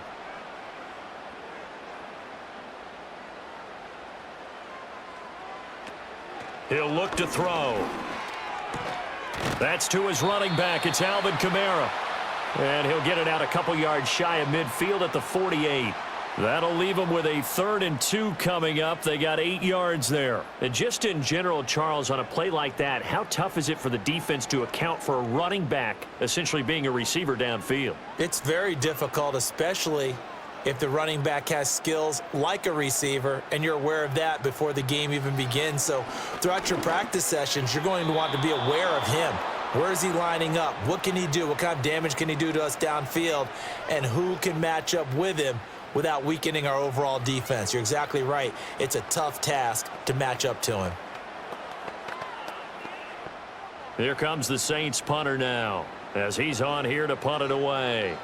He'll look to throw. That's to his running back. It's Alvin Kamara. And he'll get it out a couple yards shy of midfield at the 48. That'll leave him with a 3rd and 2 coming up. They got 8 yards there. And just in general, Charles, on a play like that, how tough is it for the defense to account for a running back essentially being a receiver downfield? It's very difficult, especially if the running back has skills like a receiver, and you're aware of that before the game even begins. So throughout your practice sessions, you're going to want to be aware of him. Where is he lining up? What can he do? What kind of damage can he do to us downfield? And who can match up with him without weakening our overall defense? You're exactly right. It's a tough task to match up to him. Here comes the Saints punter now, as he's on here to punt it away.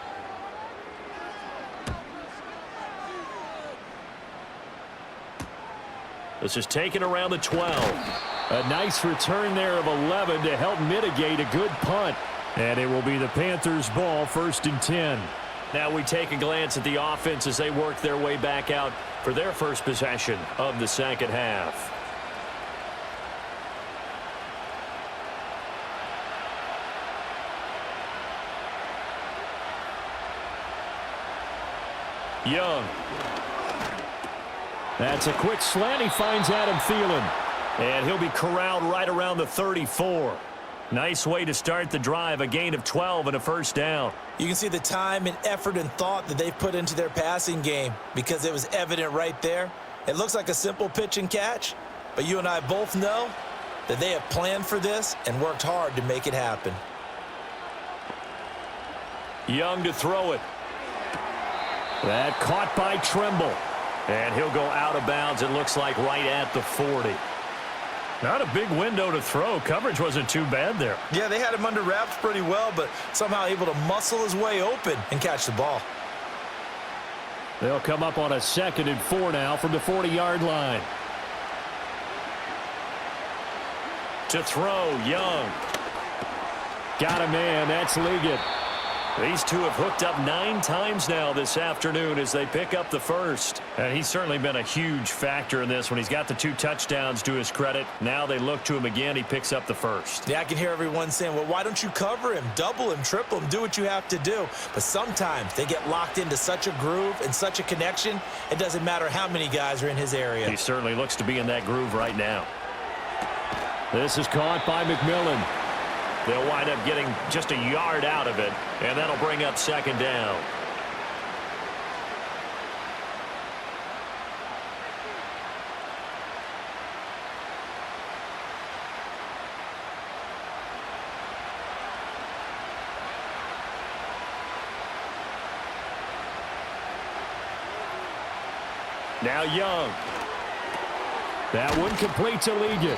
This is taken around the 12. A nice return there of 11 to help mitigate a good punt. And it will be the Panthers' ball, 1st and 10. Now we take a glance at the offense as they work their way back out for their first possession of the 2nd half. Young. That's a quick slant. He finds Adam Thielen. And he'll be corralled right around the 34. Nice way to start the drive. A gain of 12 and a 1st down. You can see the time and effort and thought that they've put into their passing game because it was evident right there. It looks like a simple pitch and catch, but you and I both know that they have planned for this and worked hard to make it happen. Young to throw it. That caught by Tremble. And he'll go out of bounds, it looks like, right at the 40. Not a big window to throw. Coverage wasn't too bad there. Yeah, they had him under wraps pretty well, but somehow able to muscle his way open and catch the ball. They'll come up on a 2nd and 4 now from the 40-yard line. To throw, Young. Got a man, that's Liggett. These two have hooked up 9 times now this afternoon as they pick up the 1st. And he's certainly been a huge factor in this when he's got the 2 touchdowns to his credit. Now they look to him again. He picks up the 1st. Yeah, I can hear everyone saying, well, why don't you cover him, double him, triple him, do what you have to do. But sometimes they get locked into such a groove and such a connection, it doesn't matter how many guys are in his area. He certainly looks to be in that groove right now. This is caught by McMillan. They'll wind up getting just a yard out of it, and that'll bring up 2nd down. Now Young. That one complete to Liggett.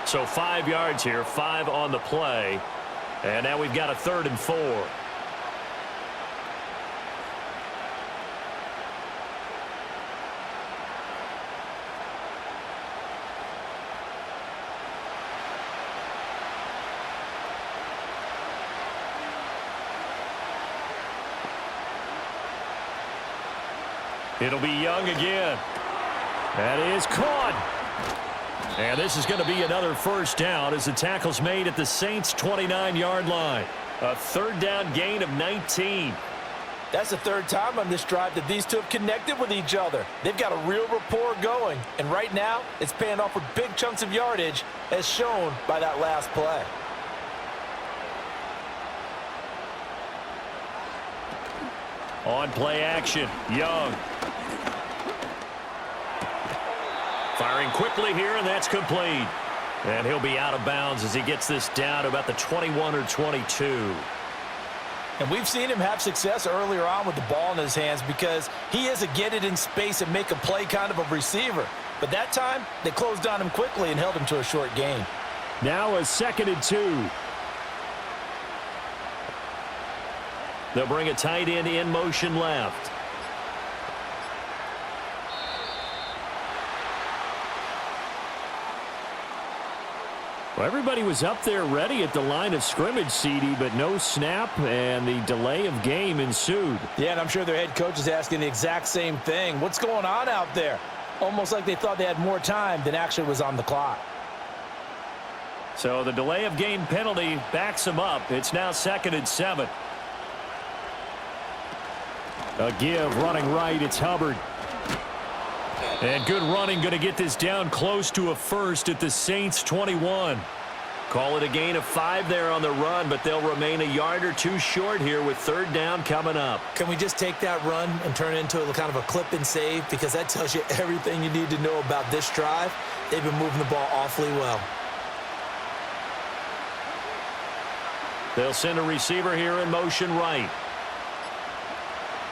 So 5 yards here, 5 on the play. And now we've got a 3rd and 4. It'll be Young again. That is caught. And this is going to be another 1st down as the tackle's made at the Saints' 29-yard line. A 3rd down gain of 19. That's the 3rd time on this drive that these two have connected with each other. They've got a real rapport going. And right now, it's paying off with big chunks of yardage as shown by that last play. On play action, Young. Firing quickly here, and that's complete. And he'll be out of bounds as he gets this down to about the 21 or 22. And we've seen him have success earlier on with the ball in his hands because he is a get it in space and make a play kind of a receiver. But that time, they closed on him quickly and held him to a short gain. Now a 2nd and 2. They'll bring a tight end in motion left. Well, everybody was up there ready at the line of scrimmage, CD, but no snap, and the delay of game ensued. Yeah, and I'm sure their head coach is asking the exact same thing. What's going on out there? Almost like they thought they had more time than actually was on the clock. So the delay of game penalty backs them up. It's now 2nd and 7. A give running right. It's Hubbard. And good running, going to get this down close to a first at the Saints 21. Call it a gain of 5 there on the run, but they'll remain a yard or two short here with 3rd down coming up. Can we just take that run and turn it into a kind of a clip and save? Because that tells you everything you need to know about this drive. They've been moving the ball awfully well. They'll send a receiver here in motion right.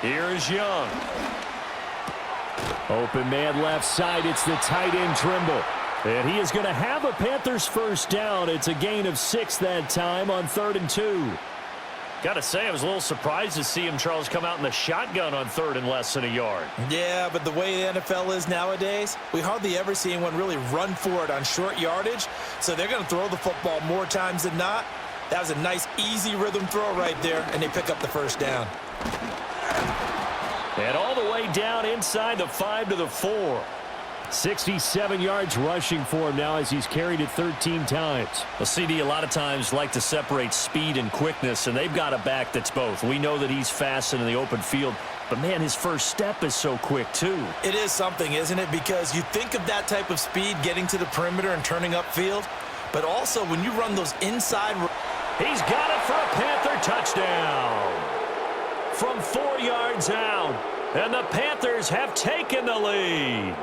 Here's Young. Open man left side. It's the tight end Trimble. And he is going to have a Panthers 1st down. It's a gain of 6 that time on 3rd and 2. Got to say, I was a little surprised to see him, Charles, come out in the shotgun on 3rd and less than a yard. Yeah, but the way the NFL is nowadays, we hardly ever see anyone really run for it on short yardage. So they're going to throw the football more times than not. That was a nice, easy rhythm throw right there, and they pick up the 1st down. And all the way down inside the 5 to the 4. 67 yards rushing for him now as he's carried it 13 times. Well, CD, a lot of times like to separate speed and quickness, and they've got a back that's both. We know that he's fast in the open field, but, man, his first step is so quick, too. It is something, isn't it? Because you think of that type of speed getting to the perimeter and turning upfield, but also when you run those inside. He's got it for a Panther touchdown. From 4 yards out, and the Panthers have taken the lead.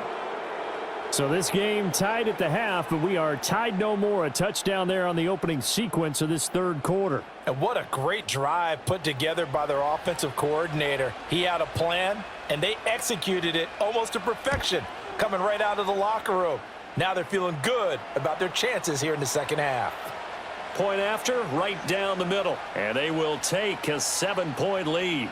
So this game tied at the half, but we are tied no more. A touchdown there on the opening sequence of this 3rd quarter. And what a great drive put together by their offensive coordinator. He had a plan, and they executed it almost to perfection, coming right out of the locker room. Now they're feeling good about their chances here in the 2nd half. Point after, right down the middle. And they will take a 7-point lead.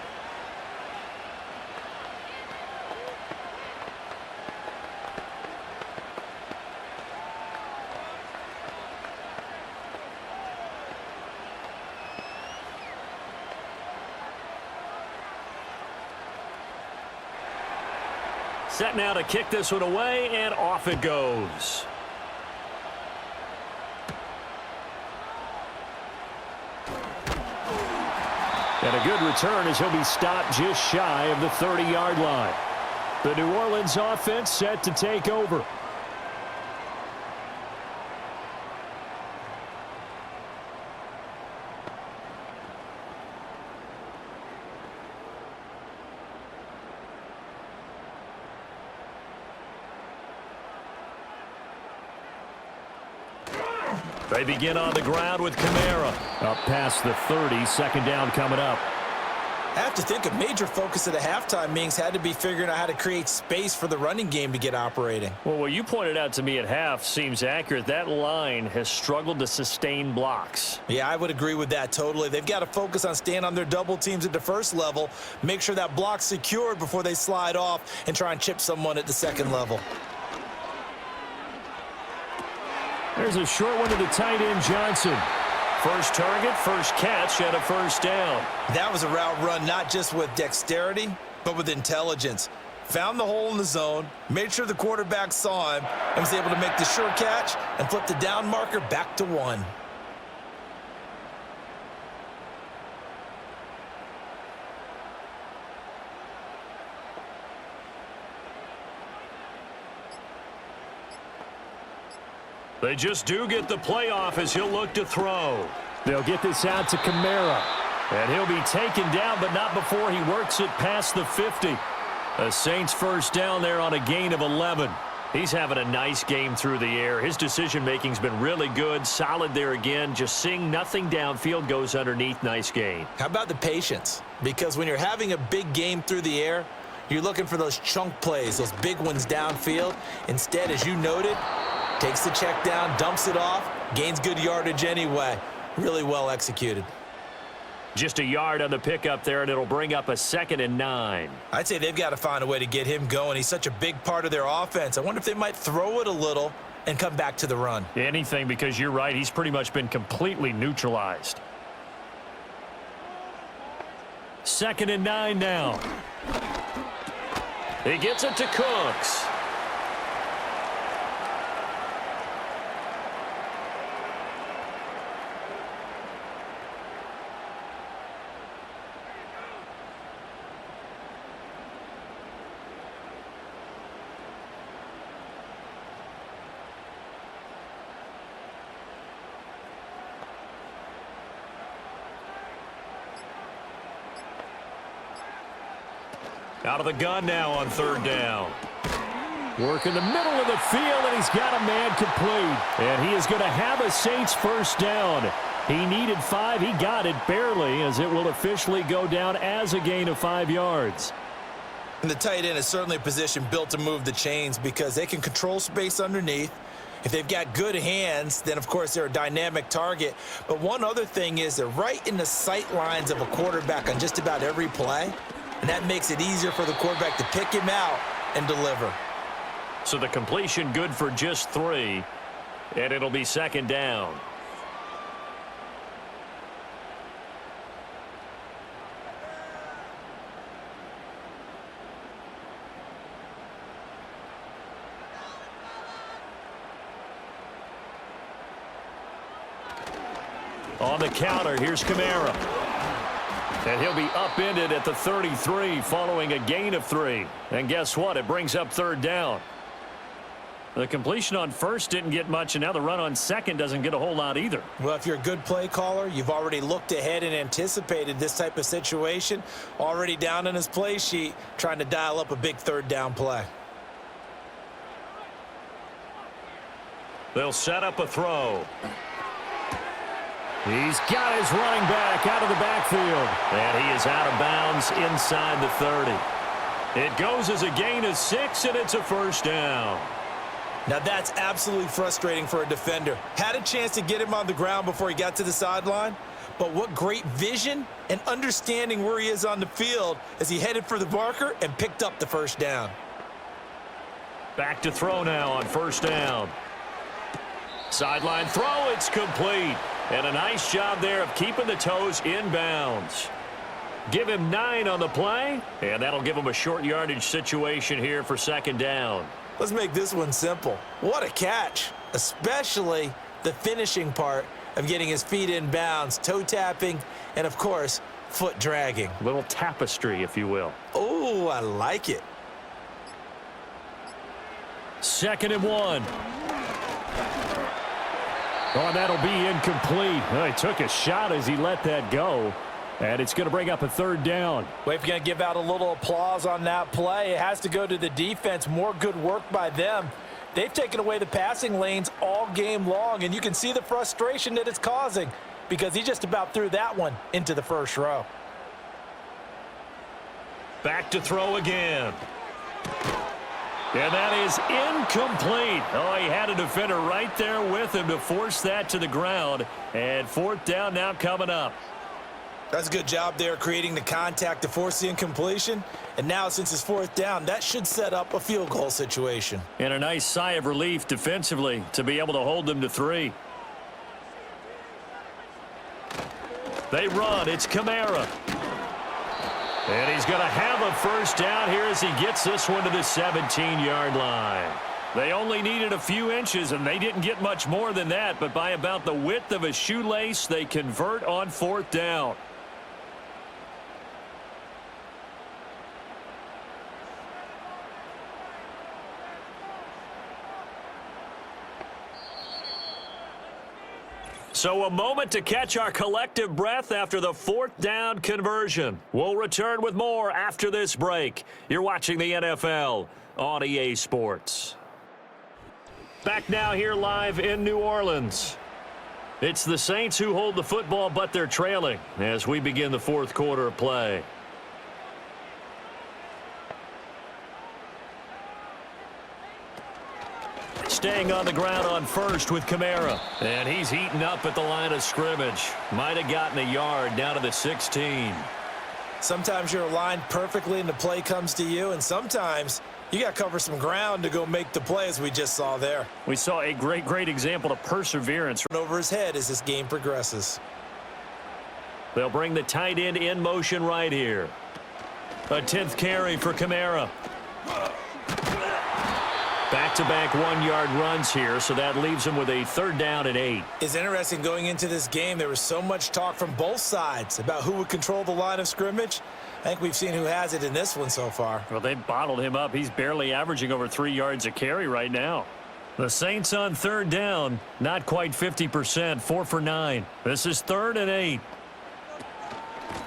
Set now to kick this one away, and off it goes. And a good return as he'll be stopped just shy of the 30-yard line. The New Orleans offense set to take over. They begin on the ground with Kamara. Up past the 30, 2nd down coming up. I have to think a major focus of the halftime meetings had to be figuring out how to create space for the running game to get operating. Well, what you pointed out to me at half seems accurate. That line has struggled to sustain blocks. Yeah, I would agree with that totally. They've got to focus on staying on their double teams at the 1st level, make sure that block's secured before they slide off and try and chip someone at the 2nd level. There's a short one to the tight end, Johnson. First target, first catch, and a 1st down. That was a route run not just with dexterity, but with intelligence. Found the hole in the zone, made sure the quarterback saw him, and was able to make the sure catch and flip the down marker back to 1. They just do get the playoff as he'll look to throw. They'll get this out to Kamara. And he'll be taken down, but not before he works it past the 50. The Saints 1st down there on a gain of 11. He's having a nice game through the air. His decision-making's been really good, solid there again. Just seeing nothing downfield, goes underneath. Nice gain. How about the patience? Because when you're having a big game through the air, you're looking for those chunk plays, those big ones downfield. Instead, as you noted, takes the check down, dumps it off, gains good yardage anyway. Really well executed. Just a yard on the pickup there, and it'll bring up a 2nd and 9. I'd say they've got to find a way to get him going. He's such a big part of their offense. I wonder if they might throw it a little and come back to the run. Anything, because you're right. He's pretty much been completely neutralized. 2nd and 9 now. He gets it to Cooks. Out of the gun now on 3rd down. Work in the middle of the field, and he's got a man complete. And he is going to have a Saints first down. He needed 5. He got it barely, as it will officially go down as a gain of 5 yards. And the tight end is certainly a position built to move the chains because they can control space underneath. If they've got good hands, then, of course, they're a dynamic target. But one other thing is they're right in the sight lines of a quarterback on just about every play. And that makes it easier for the quarterback to pick him out and deliver. So the completion good for just 3, and it'll be 2nd down. On the counter, here's Kamara. And he'll be upended at the 33 following a gain of 3. And guess what? It brings up 3rd down. The completion on 1st didn't get much, and now the run on 2nd doesn't get a whole lot either. Well, if you're a good play caller, you've already looked ahead and anticipated this type of situation. Already down on his play sheet, trying to dial up a big 3rd down play. They'll set up a throw. He's got his running back out of the backfield. And he is out of bounds inside the 30. It goes as a gain of 6, and it's a first down. Now that's absolutely frustrating for a defender. Had a chance to get him on the ground before he got to the sideline, but what great vision and understanding where he is on the field as he headed for the marker and picked up the first down. Back to throw now on 1st down. Sideline throw, it's complete. And a nice job there of keeping the toes in bounds. Give him 9 on the play, and that'll give him a short yardage situation here for 2nd down. Let's make this one simple. What a catch, especially the finishing part of getting his feet in bounds, toe tapping, and of course, foot dragging. Little tapestry, if you will. Oh, I like it. 2nd and 1. Oh, that'll be incomplete. Well, he took a shot as he let that go. And it's going to bring up a 3rd down. Well, if you're going to give out a little applause on that play, it has to go to the defense. More good work by them. They've taken away the passing lanes all game long, and you can see the frustration that it's causing because he just about threw that one into the first row. Back to throw again. And that is incomplete. Oh, he had a defender right there with him to force that to the ground. And 4th down now coming up. That's a good job there creating the contact to force the incompletion. And now since it's 4th down, that should set up a field goal situation. And a nice sigh of relief defensively to be able to hold them to 3. They run. It's Kamara. And he's going to have a first down here as he gets this one to the 17-yard line. They only needed a few inches, and they didn't get much more than that. But by about the width of a shoelace, they convert on 4th down. So a moment to catch our collective breath after the 4th down conversion. We'll return with more after this break. You're watching the NFL on EA Sports. Back now here live in New Orleans. It's the Saints who hold the football, but they're trailing as we begin the fourth quarter of play. Staying on the ground on first with Kamara. And he's heating up at the line of scrimmage. Might have gotten a yard down to the 16. Sometimes you're aligned perfectly and the play comes to you, and sometimes you got to cover some ground to go make the play, as we just saw there. We saw a great example of perseverance. Over his head as this game progresses. They'll bring the tight end in motion right here. A 10th carry for Kamara. Back-to-back one-yard runs here, so that leaves him with a 3rd down and 8. It's interesting going into this game. There was so much talk from both sides about who would control the line of scrimmage. I think we've seen who has it in this one so far. Well, they bottled him up. He's barely averaging over 3 yards a carry right now. The Saints on 3rd down, not quite 50%, 4 for 9. This is 3rd and 8.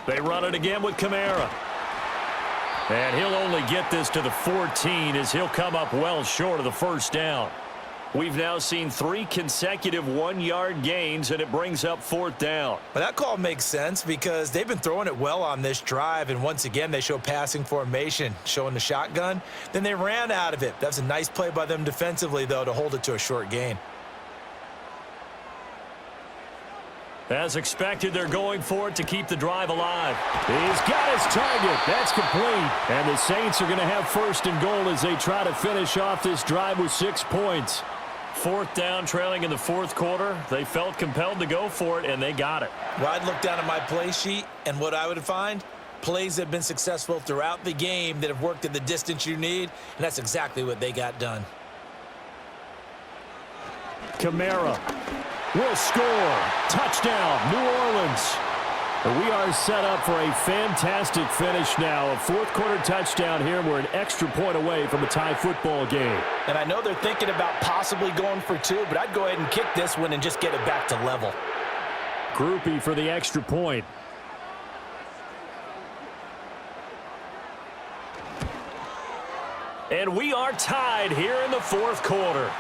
They run it again with Kamara. And he'll only get this to the 14 as he'll come up well short of the 1st down. We've now seen 3 consecutive one-yard gains, and it brings up 4th down. Well, that call makes sense because they've been throwing it well on this drive, and once again they show passing formation, showing the shotgun. Then they ran out of it. That's a nice play by them defensively, though, to hold it to a short gain. As expected, they're going for it to keep the drive alive. He's got his target. That's complete. And the Saints are going to have 1st and goal as they try to finish off this drive with 6 points. 4th down, trailing in the 4th quarter. They felt compelled to go for it, and they got it. Well, I'd look down at my play sheet, and what I would find, plays that have been successful throughout the game that have worked at the distance you need, and that's exactly what they got done. Kamara will score. Touchdown, New Orleans. We are set up for a fantastic finish now. A 4th quarter touchdown here. We're an extra point away from a tie football game. And I know they're thinking about possibly going for 2, but I'd go ahead and kick this one and just get it back to level. Groupie for the extra point. And we are tied here in the 4th quarter.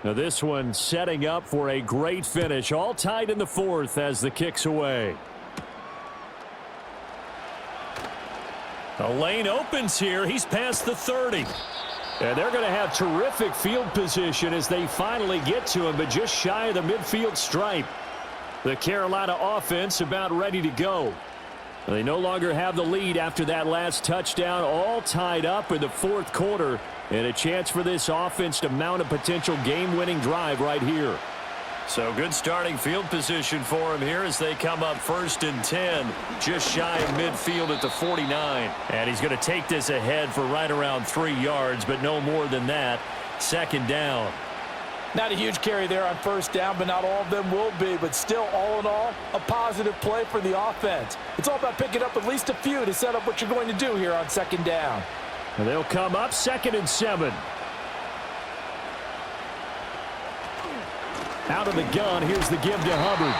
Now this one setting up for a great finish. All tied in the 4th as the kick's away. The lane opens here. He's past the 30. And they're going to have terrific field position as they finally get to him, but just shy of the midfield stripe. The Carolina offense about ready to go. They no longer have the lead after that last touchdown, all tied up in the 4th quarter, and a chance for this offense to mount a potential game-winning drive right here. So good starting field position for him here as they come up 1st and 10, just shy of midfield at the 49. And he's going to take this ahead for right around 3 yards, but no more than that. 2nd down. Not a huge carry there on 1st down, but not all of them will be. But still, all in all, a positive play for the offense. It's all about picking up at least a few to set up what you're going to do here on 2nd down. And they'll come up 2nd and 7. Out of the gun, here's the give to Hubbard.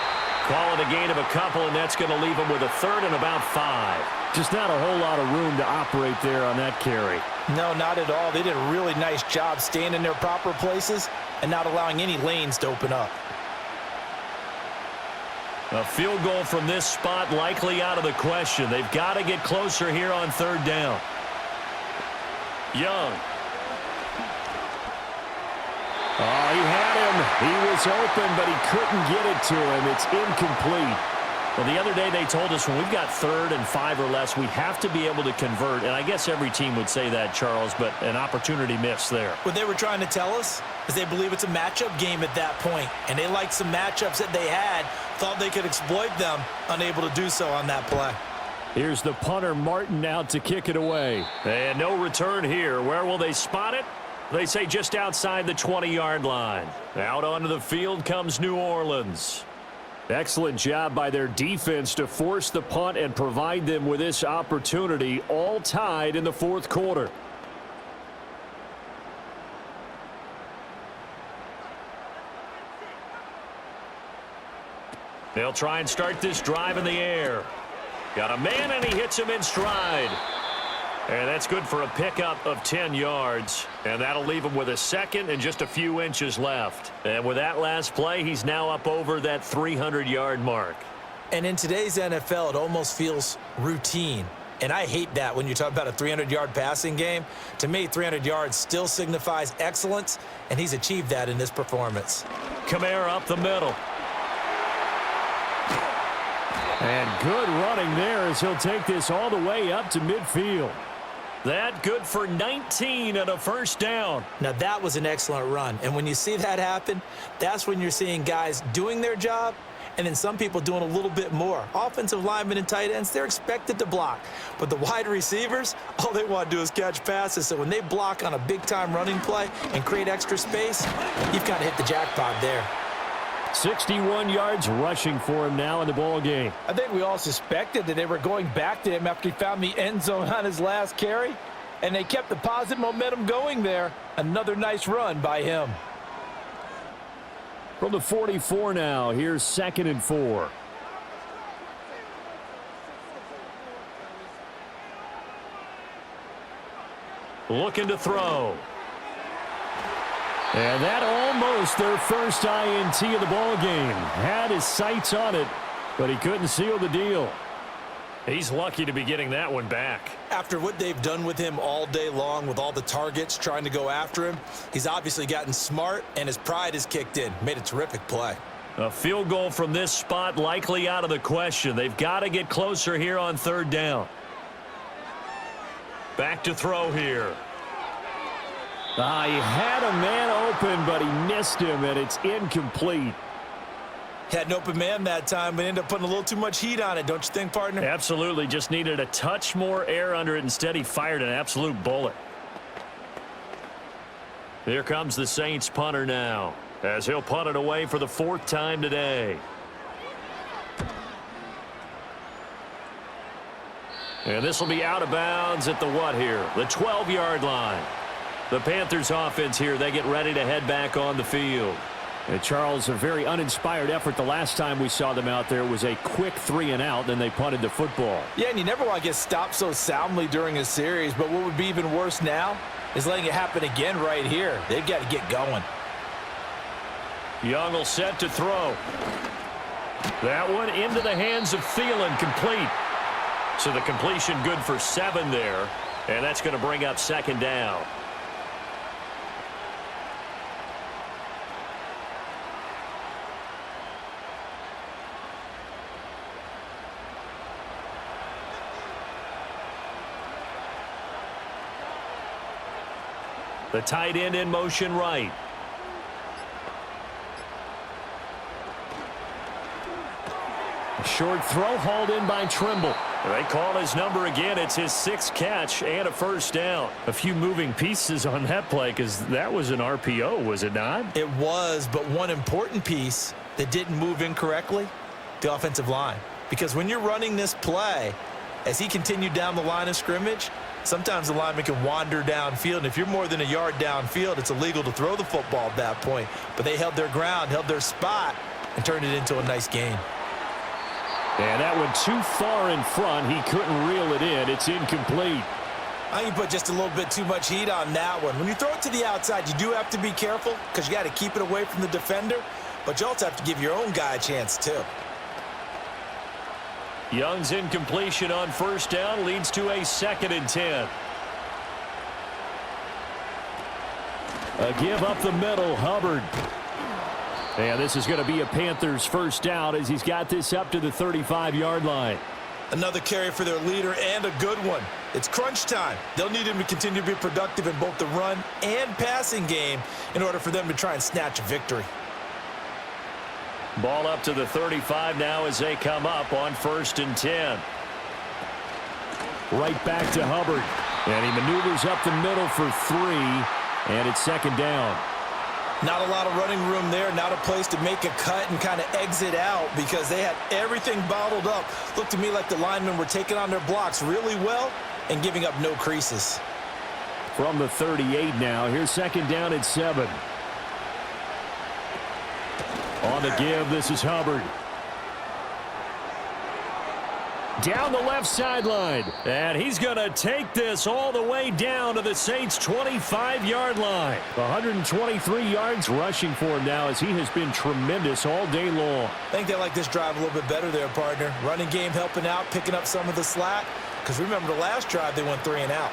Call it a gain of a couple, and that's going to leave him with a 3rd and about 5. Just not a whole lot of room to operate there on that carry. No, not at all. They did a really nice job staying in their proper places and not allowing any lanes to open up. A field goal from this spot likely out of the question. They've got to get closer here on 3rd down. Young. Oh, he had him. He was open, but he couldn't get it to him. It's incomplete. Well, the other day they told us when we've got 3rd and 5 or less, we have to be able to convert. And I guess every team would say that, Charles, but an opportunity missed there. What they were trying to tell us is they believe it's a matchup game at that point, and they liked some matchups that they had, thought they could exploit them, unable to do so on that play. Here's the punter, Martin, out to kick it away. And no return here. Where will they spot it? They say just outside the 20-yard line. Out onto the field comes New Orleans. Excellent job by their defense to force the punt and provide them with this opportunity, all tied in the fourth quarter. They'll try and start this drive in the air. Got a man, and he hits him in stride. And that's good for a pickup of 10 yards. And that'll leave him with a second and just a few inches left. And with that last play, he's now up over that 300-yard mark. And in today's NFL, it almost feels routine. And I hate that when you talk about a 300-yard passing game. To me, 300 yards still signifies excellence, and he's achieved that in this performance. Kamara up the middle. And good running there as he'll take this all the way up to midfield. That good for 19 and a first down. Now, that was an excellent run. And when you see that happen, that's when you're seeing guys doing their job and then some people doing a little bit more. Offensive linemen and tight ends, they're expected to block. But the wide receivers, all they want to do is catch passes. So when they block on a big-time running play and create extra space, you've kind of hit the jackpot there. 61 yards rushing for him now in the ball game. I think we all suspected that they were going back to him after he found the end zone on his last carry, and they kept the positive momentum going there. Another nice run by him. From the 44 now, here's 2nd and 4. Looking to throw. And that almost their first INT of the ball game. Had his sights on it, but he couldn't seal the deal. He's lucky to be getting that one back. After what they've done with him all day long with all the targets trying to go after him, he's obviously gotten smart, and his pride has kicked in. Made a terrific play. A field goal from this spot likely out of the question. They've got to get closer here on 3rd down. Back to throw here. He had a man open, but he missed him, and it's incomplete. Had an open man that time, but ended up putting a little too much heat on it, don't you think, partner? Absolutely. Just needed a touch more air under it. Instead, he fired an absolute bullet. Here comes the Saints punter now, as he'll punt it away for the 4th time today. And this will be out of bounds at the what here? The 12-yard line. The Panthers offense here, they get ready to head back on the field. And Charles, a very uninspired effort the last time we saw them out there was a quick 3-and-out, and they punted the football. Yeah, and you never want to get stopped so soundly during a series, but what would be even worse now is letting it happen again right here. They've got to get going. Young will set to throw. That one into the hands of Thielen, complete. So the completion good for 7 there, and that's going to bring up 2nd down. The tight end in motion right. A short throw hauled in by Trimble. They call his number again. It's his 6th catch and a first down. A few moving pieces on that play because that was an RPO, was it not? It was, but one important piece that didn't move incorrectly, the offensive line. Because when you're running this play, as he continued down the line of scrimmage, sometimes the lineman can wander downfield, and if you're more than a yard downfield, it's illegal to throw the football at that point. But they held their ground, held their spot, and turned it into a nice gain. And that one too far in front. He couldn't reel it in. It's incomplete. I think you put just a little bit too much heat on that one. When you throw it to the outside, you do have to be careful because you got to keep it away from the defender, but you also have to give your own guy a chance too. Young's incompletion on first down leads to a 2nd and 10. A give up the middle, Hubbard. And this is going to be a Panthers first down as he's got this up to the 35-yard line. Another carry for their leader and a good one. It's crunch time. They'll need him to continue to be productive in both the run and passing game in order for them to try and snatch a victory. Ball up to the 35 now as they come up on 1st and 10. Right back to Hubbard. And he maneuvers up the middle for 3. And it's 2nd down. Not a lot of running room there, not a place to make a cut and kind of exit out because they had everything bottled up. Looked to me like the linemen were taking on their blocks really well and giving up no creases. From the 38 now, here's second down at 7. On the give, this is Hubbard. Down the left sideline. And he's going to take this all the way down to the Saints' 25-yard line. 123 yards rushing for him now as he has been tremendous all day long. I think they like this drive a little bit better there, partner. Running game helping out, picking up some of the slack. Because remember the last drive, they went 3 and out.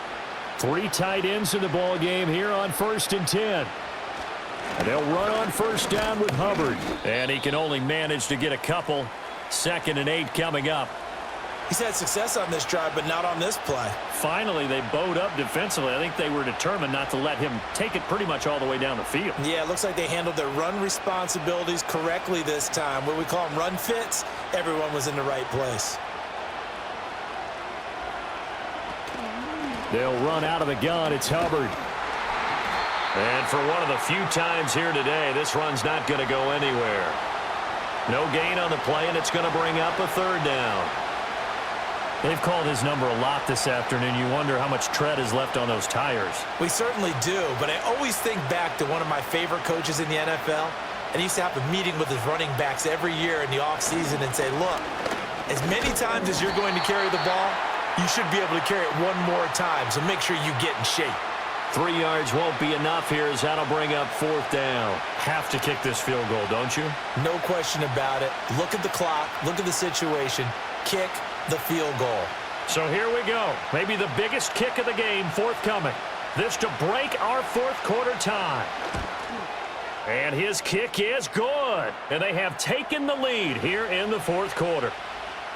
3 tight ends in the ball game here on 1st and 10. And they'll run on first down with Hubbard. And he can only manage to get a couple. 2nd and 8 coming up. He's had success on this drive, but not on this play. Finally, they bowed up defensively. I think they were determined not to let him take it pretty much all the way down the field. Yeah, it looks like they handled their run responsibilities correctly this time. What we call them run fits, everyone was in the right place. They'll run out of the gun. It's Hubbard. And for one of the few times here today, this run's not going to go anywhere. No gain on the play, and it's going to bring up a 3rd down. They've called his number a lot this afternoon. You wonder how much tread is left on those tires. We certainly do, but I always think back to one of my favorite coaches in the NFL, and he used to have a meeting with his running backs every year in the offseason and say, look, as many times as you're going to carry the ball, you should be able to carry it one more time, so make sure you get in shape. 3 yards won't be enough here as that'll bring up 4th down. Have to kick this field goal, don't you? No question about it. Look at the clock. Look at the situation. Kick the field goal. So here we go. Maybe the biggest kick of the game forthcoming. This to break our 4th quarter tie. And his kick is good. And they have taken the lead here in the 4th quarter.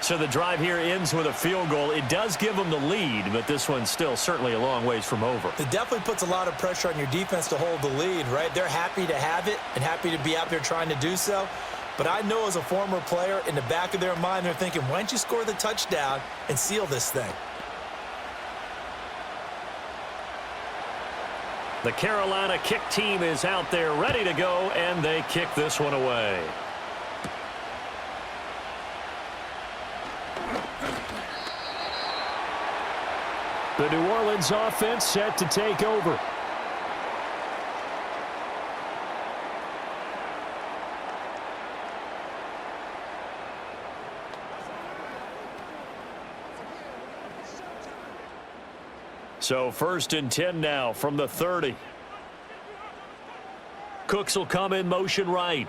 So the drive here ends with a field goal. It does give them the lead, but this one's still certainly a long ways from over. It definitely puts a lot of pressure on your defense to hold the lead, right? They're happy to have it and happy to be out there trying to do so. But I know as a former player, in the back of their mind, they're thinking, why don't you score the touchdown and seal this thing? The Carolina kick team is out there ready to go, and they kick this one away. The New Orleans offense set to take over. So 1st and 10 now from the 30. Cooks will come in motion right.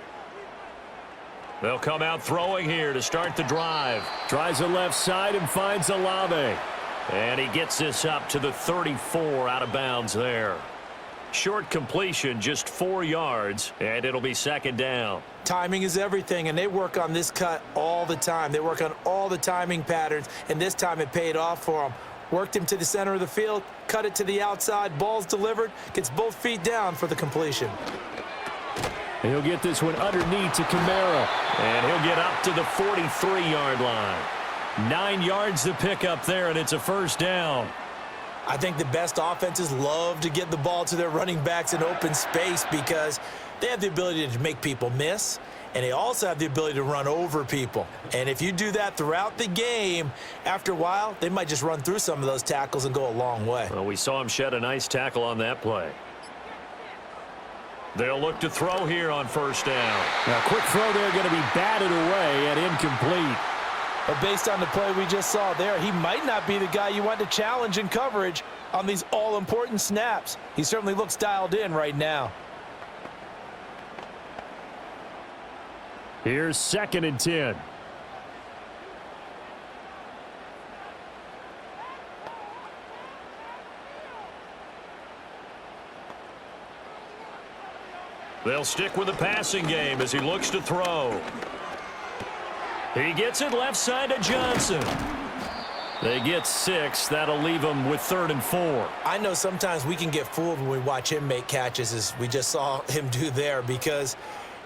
They'll come out throwing here to start the drive. Tries the left side and finds Olave. And he gets this up to the 34 out of bounds there. Short completion, just 4 yards, and it'll be 2nd down. Timing is everything, and they work on this cut all the time. They work on all the timing patterns, and this time it paid off for them. Worked him to the center of the field, cut it to the outside, ball's delivered, gets both feet down for the completion. He'll get this one underneath to Kamara, and he'll get up to the 43-yard line. 9 yards to pick up there, and it's a 1st down. I think the best offenses love to get the ball to their running backs in open space because they have the ability to make people miss, and they also have the ability to run over people. And if you do that throughout the game, after a while, they might just run through some of those tackles and go a long way. Well, we saw him shed a nice tackle on that play. They'll look to throw here on 1st down. Now, quick throw there, going to be batted away and incomplete. But based on the play we just saw there, he might not be the guy you want to challenge in coverage on these all-important snaps. He certainly looks dialed in right now. Here's 2nd and 10. They'll stick with the passing game as he looks to throw. He gets it left side to Johnson. They get 6. That'll leave them with 3rd and 4. I know sometimes we can get fooled when we watch him make catches, as we just saw him do there, because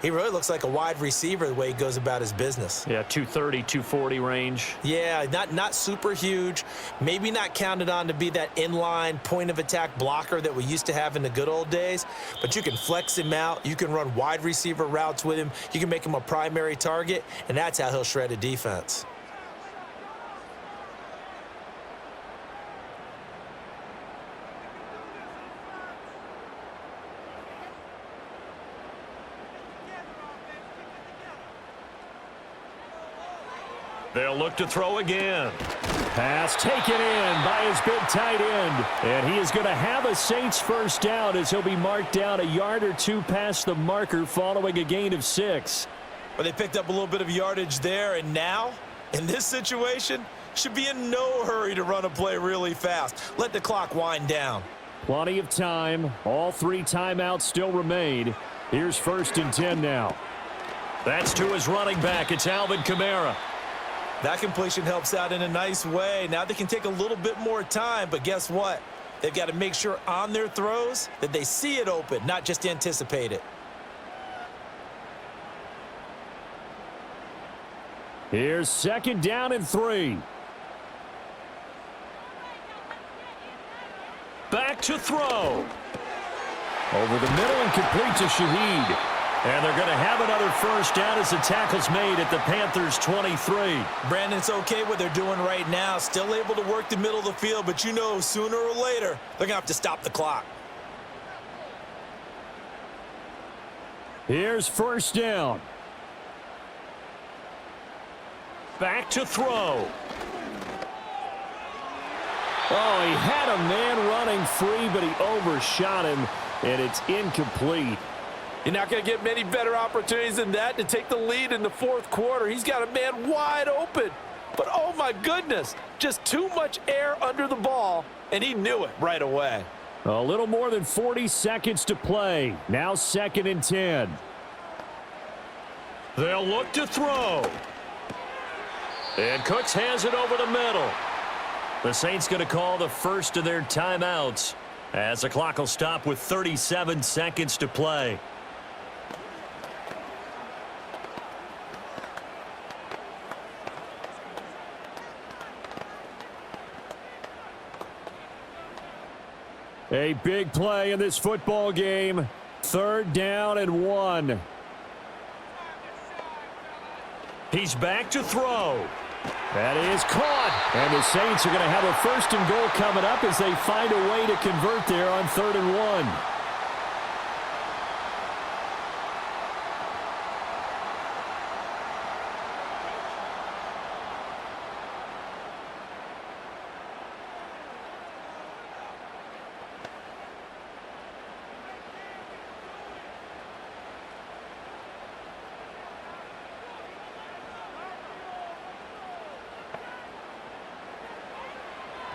He really looks like a wide receiver the way he goes about his business. Yeah, 230, 240 range. Yeah, not super huge. Maybe not counted on to be that inline point-of-attack blocker that we used to have in the good old days. But you can flex him out. You can run wide receiver routes with him. You can make him a primary target, and that's how he'll shred a defense. They'll look to throw again. Pass taken in by his big tight end. And he is going to have a Saints first down as he'll be marked down a yard or two past the marker following a gain of 6. Well, they picked up a little bit of yardage there, and now, in this situation, should be in no hurry to run a play really fast. Let the clock wind down. Plenty of time. All 3 timeouts still remain. Here's 1st and 10 now. That's to his running back. It's Alvin Kamara. That completion helps out in a nice way. Now they can take a little bit more time, but guess what? They've got to make sure on their throws that they see it open, not just anticipate it. Here's 2nd down and 3. Back to throw. Over the middle and complete to Shaheed. And they're going to have another first down as the tackle's made at the Panthers' 23. Brandon, it's okay what they're doing right now. Still able to work the middle of the field, but you know sooner or later they're going to have to stop the clock. Here's 1st down. Back to throw. Oh, he had a man running free, but he overshot him, and it's incomplete. You're not going to get many better opportunities than that to take the lead in the 4th quarter. He's got a man wide open. But, oh, my goodness, just too much air under the ball, and he knew it right away. A little more than 40 seconds to play. Now 2nd and 10. They'll look to throw. And Cooks has it over the middle. The Saints going to call the first of their timeouts as the clock will stop with 37 seconds to play. A big play in this football game. 3rd down and 1. He's back to throw. That is caught. And the Saints are going to have a 1st and goal coming up as they find a way to convert there on 3rd and 1.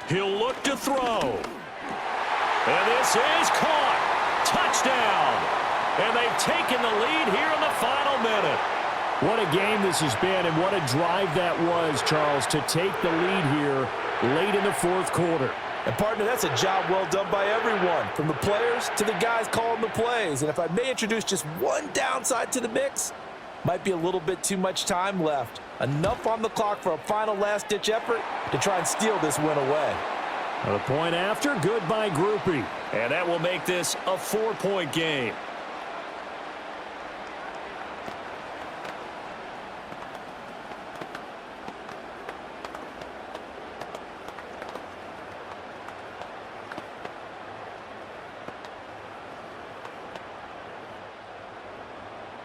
He'll look to throw. And this is caught. Touchdown. And they've taken the lead here in the final minute. What a game this has been, and what a drive that was, Charles, to take the lead here late in the 4th quarter. And, partner, that's a job well done by everyone, from the players to the guys calling the plays. And if I may introduce just one downside to the mix, might be a little bit too much time left. Enough on the clock for a final last-ditch effort to try and steal this win away. A point after, good by Groupie. And that will make this a 4-point game.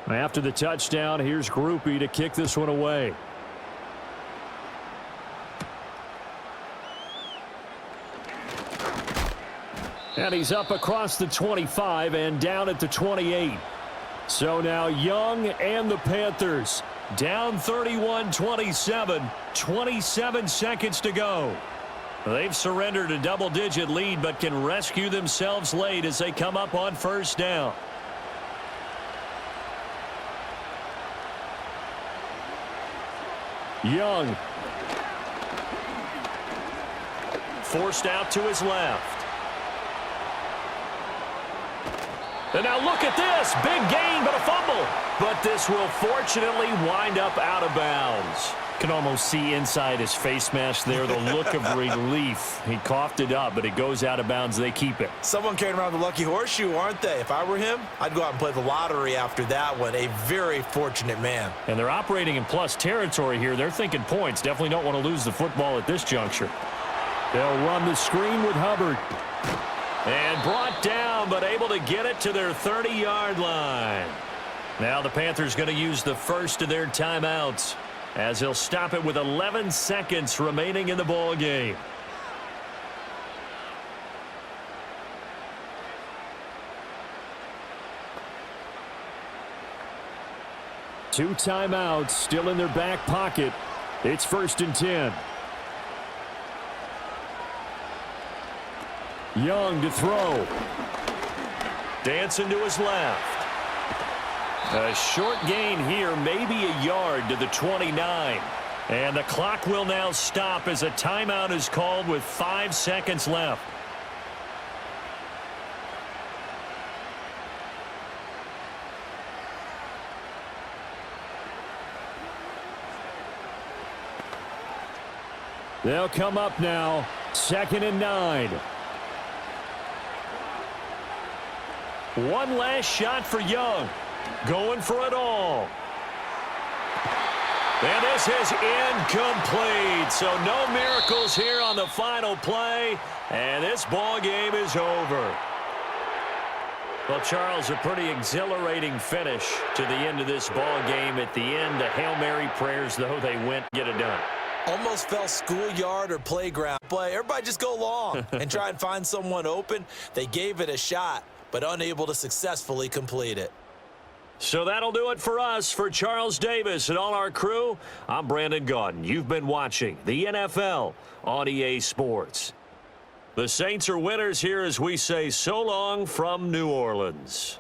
After the touchdown, here's Groupie to kick this one away. And he's up across the 25 and down at the 28. So now Young and the Panthers down 31-27, 27 seconds to go. They've surrendered a double-digit lead but can rescue themselves late as they come up on 1st down. Young. Forced out to his left. And now look at this. Big gain, but a fumble. But this will fortunately wind up out of bounds. Can almost see inside his face mask there the look of relief. He coughed it up, but it goes out of bounds. They keep it. Someone carrying around the lucky horseshoe, aren't they? If I were him, I'd go out and play the lottery after that one. A very fortunate man. And they're operating in plus territory here. They're thinking points. Definitely don't want to lose the football at this juncture. They'll run the screen with Hubbard. And brought down, but able to get it to their 30-yard line. Now the Panthers going to use the first of their timeouts, as he'll stop it with 11 seconds remaining in the ball game. Two timeouts still in their back pocket. It's 1st and 10. Young to throw. Dancing to his left. A short gain here, maybe a yard to the 29. And the clock will now stop as a timeout is called with 5 seconds left. They'll come up now, 2nd and 9. One last shot for Young. Going for it all. And this is incomplete. So no miracles here on the final play. And this ball game is over. Well, Charles, a pretty exhilarating finish to the end of this ball game. At the end, the Hail Mary prayers, though, they went get it done. Almost felt schoolyard or playground play. Everybody just go long and try and find someone open. They gave it a shot, but unable to successfully complete it. So that'll do it for us. For Charles Davis and all our crew, I'm Brandon Gaudin. You've been watching the NFL on EA Sports. The Saints are winners here as we say so long from New Orleans.